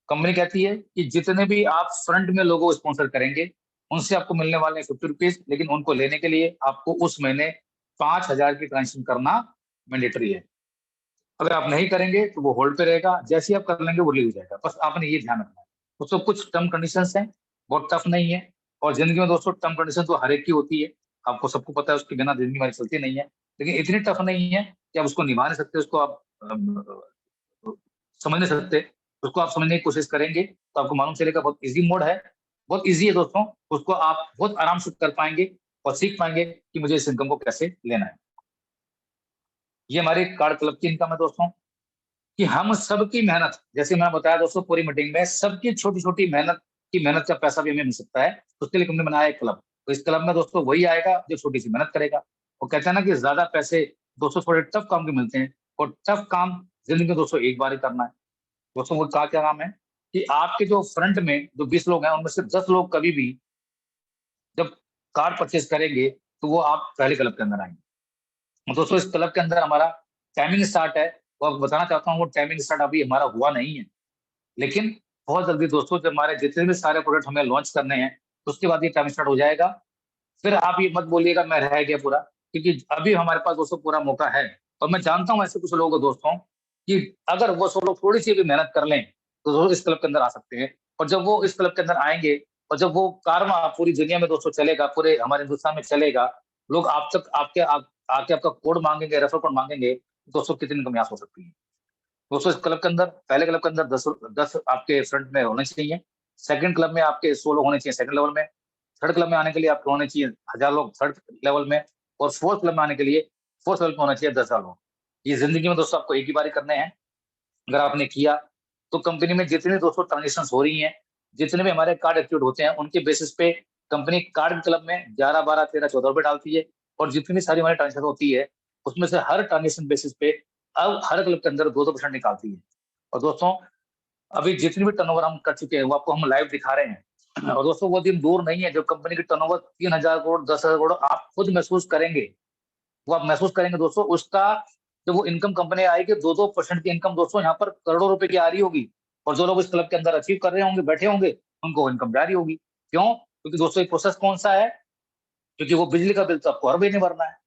कंपनी कहती है कि जितने भी आप फ्रंट में लोगों को स्पॉन्सर करेंगे उनसे आपको मिलने वाले हैं 50 रुपीज, लेकिन उनको लेने के लिए आपको उस महीने 5,000 की ट्रांजेक्शन करना मैंडेटरी है। अगर आप नहीं करेंगे तो वो होल्ड पे रहेगा, जैसे ही आप कर लेंगे वो लीव हो जाएगा। बस आपने ये ध्यान रखना है। दोस्तों कुछ टर्म कंडीशंस हैं, बहुत टफ नहीं है। और जिंदगी में दोस्तों टर्म कंडीशन तो हर एक की होती है, आपको सबको पता है, उसके बिना जिंदगी हमारी चलती नहीं है। लेकिन इतनी टफ नहीं है कि आप उसको निभा नहीं सकते, उसको आप समझ नहीं सकते। उसको आप समझने की कोशिश करेंगे तो आपको मालूम चलेगा बहुत इजी मोड है, बहुत इजी है दोस्तों। उसको आप बहुत आराम से कर पाएंगे और सीख पाएंगे कि मुझे इस इनकम को कैसे लेना है। ये हमारे कार्ड क्लब की इनकम है दोस्तों, कि हम सबकी मेहनत, जैसे मैंने बताया दोस्तों पूरी मीटिंग में, सबकी छोटी छोटी मेहनत की मेहनत का पैसा भी हमें मिल सकता है। उसके लिए हमने बनाया एक क्लब। तो इस क्लब में दोस्तों वही आएगा जो छोटी सी मेहनत करेगा। वो कहते हैं ना कि ज्यादा पैसे दोस्तों थोड़े टफ काम के मिलते हैं, और टफ काम जिंदगी में दोस्तों एक बार ही करना है। दोस्तों वो का क्या काम है कि आपके जो फ्रंट में जो 20 लोग हैं उनमें से 10 लोग कभी भी जब कार परचेज करेंगे तो वो आप पहले क्लब के अंदर आएंगे। और दोस्तों इस क्लब के अंदर हमारा टाइमिंग स्टार्ट है, वो आपको बताना चाहता हूँ। वो टाइमिंग स्टार्ट अभी हमारा हुआ नहीं है, लेकिन बहुत जल्दी दोस्तों जब हमारे जितने भी सारे प्रोडक्ट हमें लॉन्च करने हैं तो उसके बाद ये टाइम स्टार्ट हो जाएगा। फिर आप ये मत बोलिएगा मैं रह गया पूरा, क्योंकि अभी हमारे पास दोस्तों पूरा मौका है। और मैं जानता हूँ ऐसे कुछ लोगों को दोस्तों कि अगर वो सब लोग थोड़ी सी भी मेहनत कर लें तो दोस्तों इस क्लब के अंदर आ सकते हैं। और जब वो इस क्लब के अंदर आएंगे और जब वो कारवा पूरी दुनिया में दोस्तों चलेगा, पूरे हमारे हिंदुस्तान में चलेगा, लोग आप तक आके आपका कोड मांगेंगे, रेफर कोड मांगेंगे, दोस्तों कितनी कमी हो सकती है। दोस्तों इस क्लब के अंदर पहले क्लब के अंदर 10 आपके फ्रंट में होने चाहिए। सेकंड क्लब में आपके 100 लोग होने चाहिए सेकंड लेवल में। थर्ड क्लब में आने के लिए आपको होने चाहिए 1,000 लोग थर्ड लेवल में। और फोर्थ क्लब में आने के लिए फोर्थ लेवल में होना चाहिए 10,000 लोग। ये जिंदगी में दोस्तों आपको एक ही बार करने हैं। अगर आपने किया तो कंपनी में जितने दोस्तों ट्रांजेक्शन हो रही हैं, जितने भी हमारे कार्ड एक्टिवेट होते हैं, उनके बेसिस पे कंपनी कार्ड क्लब में 11, 12, 13, 14 रुपए डालती है। और जितनी सारी हमारी ट्रांजेक्शन होती है उसमें से हर ट्रांजेक्शन बेसिस पे अब हर क्लब के अंदर 2-2% निकालती है। और दोस्तों अभी जितनी भी टर्नओवर हम कर चुके हैं वो आपको हम लाइव दिखा रहे हैं। और दोस्तों वो दिन दूर नहीं है जब कंपनी की टर्नओवर 3,000 करोड़, 10,000 करोड़ आप खुद महसूस करेंगे। वो आप महसूस करेंगे दोस्तों उसका। जब वो इनकम कंपनी आएगी 2-2% की इनकम दोस्तों यहाँ पर करोड़ों रुपए की आ रही होगी। और जो लोग इस क्लब के अंदर अचीव कर रहे होंगे, बैठे होंगे, उनको इनकम जा रही होगी। क्यों? क्योंकि दोस्तों एक प्रोसेस कौन सा है, क्योंकि वो बिजली का बिल तो आपको हर महीने भरना है,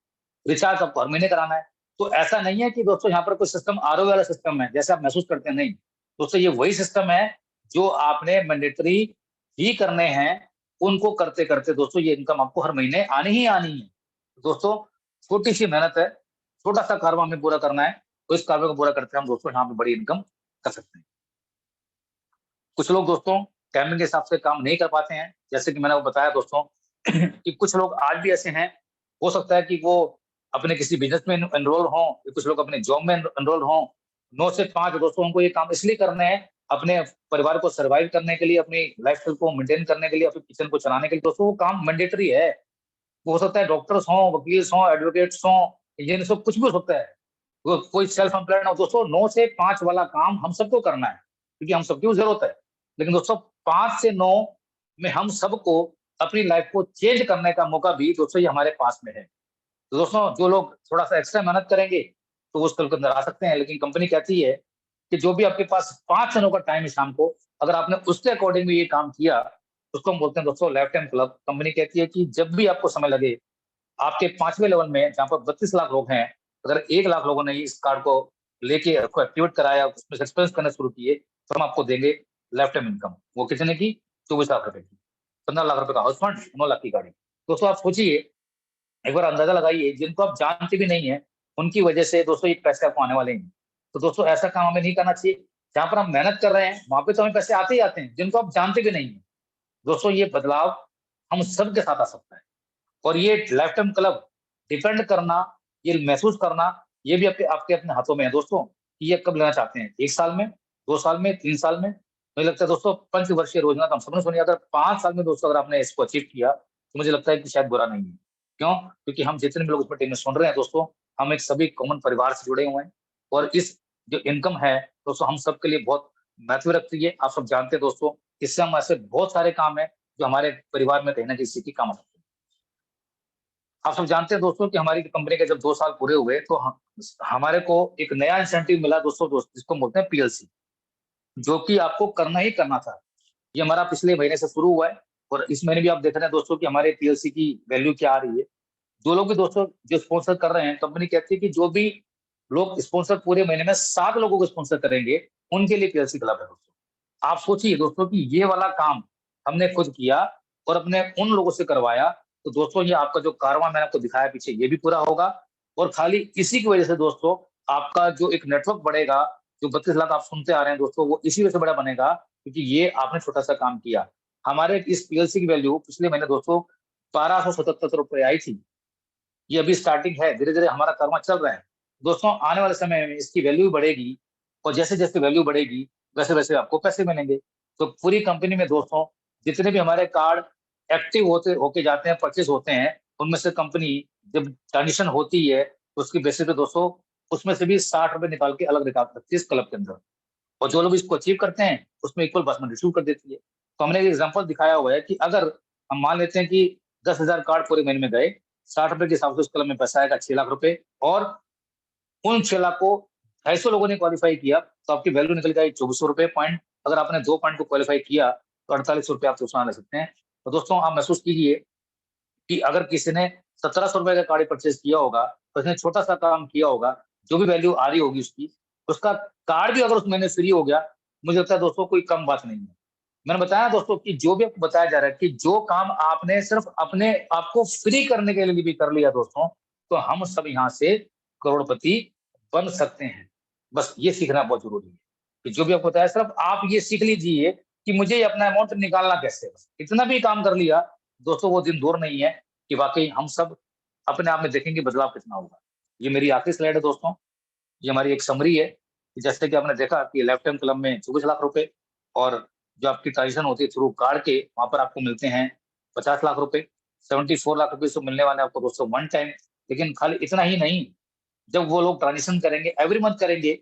रिचार्ज आपको हर महीने कराना है। तो ऐसा नहीं है कि दोस्तों यहाँ पर कोई सिस्टम आरओ वाला सिस्टम है जैसे आप महसूस करते हैं, नहीं। दोस्तों ये वही सिस्टम है जो आपने मैंडेटरी ही करने हैं। उनको करते करते दोस्तों ये इनकम आपको हर महीने आनी ही आनी है। दोस्तों छोटी सी मेहनत है, छोटा सा कार्य हमें पूरा करना है, तो इस कार्य को पूरा करते हम दोस्तों यहाँ पे बड़ी इनकम कर सकते हैं। कुछ लोग दोस्तों टाइमिंग के हिसाब से काम नहीं कर पाते हैं, जैसे कि मैंने वो बताया दोस्तों कि कुछ लोग आज भी ऐसे हैं। हो सकता है कि वो अपने किसी बिजनेस में एनरोल हों, या कुछ लोग अपने जॉब में एनरोल हों। 9 से 5 दोस्तों उनको ये काम इसलिए करने हैं, अपने परिवार को सर्वाइव करने के लिए, अपनी लाइफस्टाइल को मेंटेन करने के लिए, अपने किचन को चलाने के लिए। दोस्तों वो काम मैंडेटरी है। वो हो सकता है डॉक्टर्स हों, वकील हों, एडवोकेट्स हों, इंजीनियर हो, कुछ भी हो सकता है। वो कोई सेल्फ एम्प्लॉयड हो। दोस्तों 9 से 5 वाला काम हम सबको करना है, क्योंकि हम सबकी जरूरत है। लेकिन दोस्तों 5 से 9 में हम सबको अपनी लाइफ को चेंज करने का मौका भी दोस्तों ये हमारे पास में है। तो दोस्तों जो लोग थोड़ा सा एक्स्ट्रा मेहनत करेंगे तो वो उस क्लब के अंदर आ सकते हैं, लेकिन कंपनी कहती है कि जो भी आपके पास 5 दिनों का टाइम है शाम को, अगर आपने उसके अकॉर्डिंग में ये काम किया, उसको हम बोलते हैं दोस्तों लाइफ टाइम क्लब। कंपनी कहती है कि जब भी आपको समय लगे, आपके 5वें लेवल में जहाँ पर 32 लाख लोग हैं, अगर 1 लाख लोगों ने इस कार्ड को लेके उसको एक्टिवेट कराया, उसमें एक्सपेंस करना शुरू किए, तो हम आपको देंगे लाइफ टाइम इनकम। वो कितने की? 24 लाख रुपए की। 15 लाख रुपए का हाउस फंड, 9 लाख की गाड़ी। दोस्तों आप सोचिए, एक बार अंदाजा लगाइए, जिनको आप जानते भी नहीं है, उनकी वजह से दोस्तों ये पैसे आपको आने वाले हैं। तो दोस्तों ऐसा काम हमें नहीं करना चाहिए। जहाँ पर हम मेहनत कर रहे हैं, वहां पे तो हमें पैसे आते ही आते हैं, जिनको आप जानते भी नहीं है। दोस्तों ये बदलाव हम सबके साथ आ सकता है। और ये लाइफ टाइम क्लब डिपेंड करना, ये महसूस करना, ये भी आपके आपके अपने हाथों में है दोस्तों, कि ये कब लेना चाहते हैं, 1 साल में, 2 साल में, 3 साल में। मुझे लगता है दोस्तों पंचवर्षीय योजना तो हम सबने सुनी है, अगर 5 साल में दोस्तों अगर आपने इसको अचीव किया, तो मुझे लगता है कि शायद बुरा नहीं है। क्यों? क्योंकि हम जितने भी लोग इसमें टीम में सुन रहे हैं दोस्तों, हम एक सभी कॉमन परिवार से जुड़े हुए हैं, और इस जो इनकम है दोस्तों हम सबके लिए बहुत महत्व रखती है। आप सब जानते हैं दोस्तों, इससे हम ऐसे बहुत सारे काम है जो हमारे परिवार में कहीं ना किसी की काम आ सकते हैं। आप सब जानते हैं दोस्तों कि हमारी कंपनी के जब 2 साल पूरे हुए, तो हमारे को एक नया इंसेंटिव मिला दोस्तों, जिसको बोलते हैं पीएलसी, जो कि आपको करना ही करना था। ये हमारा पिछले महीने से शुरू हुआ है, और इस महीने भी आप देख रहे हैं दोस्तों कि हमारे पीएलसी की वैल्यू क्या आ रही है। जो लोग भी दोस्तों जो स्पॉन्सर कर रहे हैं, कंपनी कहती है कि जो भी लोग स्पॉन्सर पूरे महीने में 7 लोगों को स्पॉन्सर करेंगे, उनके लिए पीएलसी क्लब है दोस्तों। आप सोचिए दोस्तों कि ये वाला काम हमने खुद किया और अपने उन लोगों से करवाया, तो दोस्तों ये आपका जो कारवां मैंने आपको दिखाया पीछे, ये भी पूरा होगा। और खाली इसी की वजह से दोस्तों आपका जो एक नेटवर्क बढ़ेगा, जो 32 लाख आप सुनते आ रहे हैं दोस्तों, वो इसी वजह से बड़ा बनेगा, क्योंकि ये आपने छोटा सा काम किया। हमारे इस पीएलसी की वैल्यू पिछले महीने दोस्तों 1277 रुपए आई थी। ये अभी स्टार्टिंग है, धीरे-धीरे हमारा कर्मा चल रहा है। दोस्तों आने वाले समय में इसकी वैल्यू भी बढ़ेगी, और जैसे-जैसे वैल्यू बढ़ेगी, वैसे-वैसे आपको पैसे मिलेंगे। तो पूरी कंपनी में दोस्तों जितने भी हमारे कार्ड एक्टिव होते होके जाते हैं, परचेज़ होते हैं, उनमें से कंपनी जब ट्रांज़िशन होती है, तो उसकी बेसिस पे दोस्तों उसमें से भी ₹60 निकाल के अलग निकाल रखती है इस क्लब के अंदर। और जो लोग इसको अचीव करते हैं, उसमें इक्वल परसेंट डिस्ट्रीब्यूट कर देती है। तो हमने एक एग्ज़ाम्पल दिखाया हुआ है कि अगर हम मान लेते हैं कि 10,000 कार्ड पूरे महीने में गए, ₹60 के हिसाब से उस क्लब में पैसा आएगा ₹6,00,000, और उन 6 लाख को 250 लोगों ने क्वालीफाई किया, तो आपकी वैल्यू निकल के आई ₹2400 पॉइंट। अगर आपने 2 पॉइंट को क्वालीफाई किया, तो ₹4800 आप उसमें ले सकते हैं। तो दोस्तों आप महसूस कीजिए कि अगर किसी ने ₹1700 का कार्ड परचेज़ किया होगा, तो उसने छोटा-सा काम किया होगा, जो भी वैल्यू आ रही होगी उसकी, उसका कार्ड भी अगर उस महीने फ्री हो गया, मुझे लगता है दोस्तों कोई कम बात नहीं है। मैंने बताया दोस्तों कि जो भी आपको बताया जा रहा है कि जो काम आपने सिर्फ़ अपने आप को फ्री करने के लिए भी कर लिया दोस्तों, तो हम सब यहाँ से करोड़पति बन सकते हैं। बस ये सीखना बहुत ज़रूरी है, कि जो भी आपको बताया सिर्फ़ आप ये सीख लीजिए कि मुझे ये अपना अमाउंट निकालना कैसे है बस। इतना भी काम कर लिया, दोस्तों वो दिन दूर नहीं है कि वाक़ई हम सब अपने आप में देखेंगे बदलाव कितना होगा। ये मेरी आखिरी स्लाइड है दोस्तों, ये हमारी एक समरी है, कि जैसे कि आपने देखा कि लाइफ टाइम क्लब में 24 लाख रुपए, और जो आपकी ट्रांज़ैक्शन होती है थ्रू कार्ड के, वहाँ पर आपको मिलते हैं 50 लाख रुपए, 74 लाख रुपए से मिलने वाले हैं आपको दोस्तों वन टाइम। लेकिन खाली इतना ही नहीं, जब वो लोग ट्रांज़ैक्शन करेंगे, एवरी मंथ करेंगे,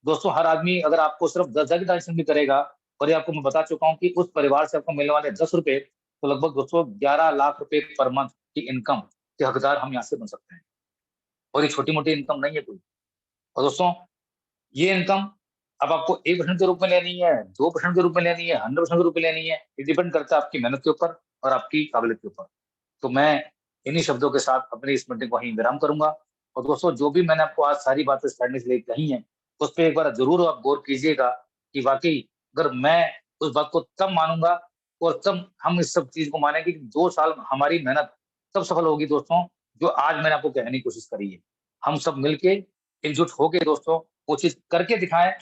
दोस्तों हर आदमी अगर आपको सिर्फ 10,000 की ट्रांज़ैक्शन भी करेगा, और ये आपको मैं बता चुका हूँ कि उस परिवार से आपको मिलने वाले ₹10, तो लगभग दोस्तों 11 लाख रुपए पर मंथ की इनकम के हकदार हम यहाँ से बन सकते हैं। और ये छोटी-मोटी इनकम नहीं है कोई। और दोस्तों ये इनकम अब आपको 1% के रूप में लेनी है, 2% के रूप में लेनी है, 100% के रूप में लेनी है, ये डिपेंड करता है आपकी मेहनत के ऊपर और आपकी काबिलियत के ऊपर। तो मैं इन्हीं शब्दों के साथ अपनी इस मीटिंग को वहीं विराम करूँगा। और दोस्तों जो भी मैंने आपको आज सारी बातें स्टार्टिंग से लेके कही हैं, उस पे एक बार ज़रूर आप गौर कीजिएगा, कि वाक़ई अगर मैं उस बात को तब मानूँगा, और तब हम इस सब चीज़ को मानेंगे कि 2 साल हमारी मेहनत तब सफल होगी दोस्तों, जो आज मैंने आपको कहने की कोशिश करी है। हम सब मिलके, एकजुट होके दोस्तों वो चीज़ करके दिखाएँ,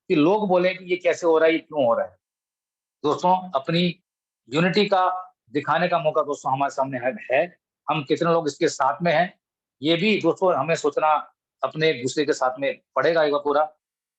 कि लोग बोलें कि ये कैसे हो रहा है, ये क्यों हो रहा है? दोस्तों अपनी यूनिटी का दिखाने का मौका दोस्तों हमारे सामने है। हम कितने लोग इसके साथ में हैं, ये भी दोस्तों हमें सोचना अपने एक-दूसरे के साथ में पड़ेगा एक बार पूरा।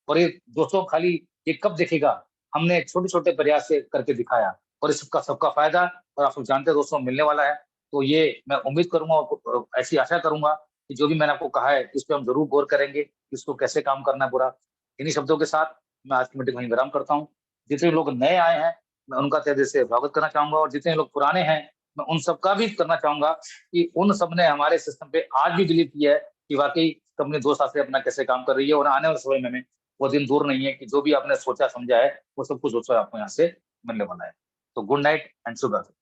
और ये दोस्तों खाली ये कब दिखेगा? हमने छोटे-छोटे प्रयास से करके दिखाया, और इसका सबका फ़ायदा, और आप सब जानते हैं दोस्तों मिलने वाला है। तो ये मैं उम्मीद करूँगा, और ऐसी आशा करूँगा कि जो भी मैंने आपको कहा है, इस पे हम ज़रूर गौर करेंगे, कि इसको कैसे काम करना है पूरा। इन्हीं शब्दों के साथ मैं आज की मीटिंग वहीं विराम करता हूँ। जितने लोग नए आए हैं, मैं उनका तहे दिल से स्वागत करना चाहूँगा, और जितने लोग पुराने हैं, मैं उन सबका भी करना चाहूंगा कि उन सब ने हमारे सिस्टम पे आज भी बिलीव किया है कि वाकई कंपनी 2 साल से अपना कैसे काम कर रही है, और आने वाले समय में वो दिन दूर नहीं है कि जो भी आपने सोचा समझा है वो सब कुछ दोस्तों आपको यहाँ से मिलने वाला है। तो गुड नाइट एंड शुभ रात्रि।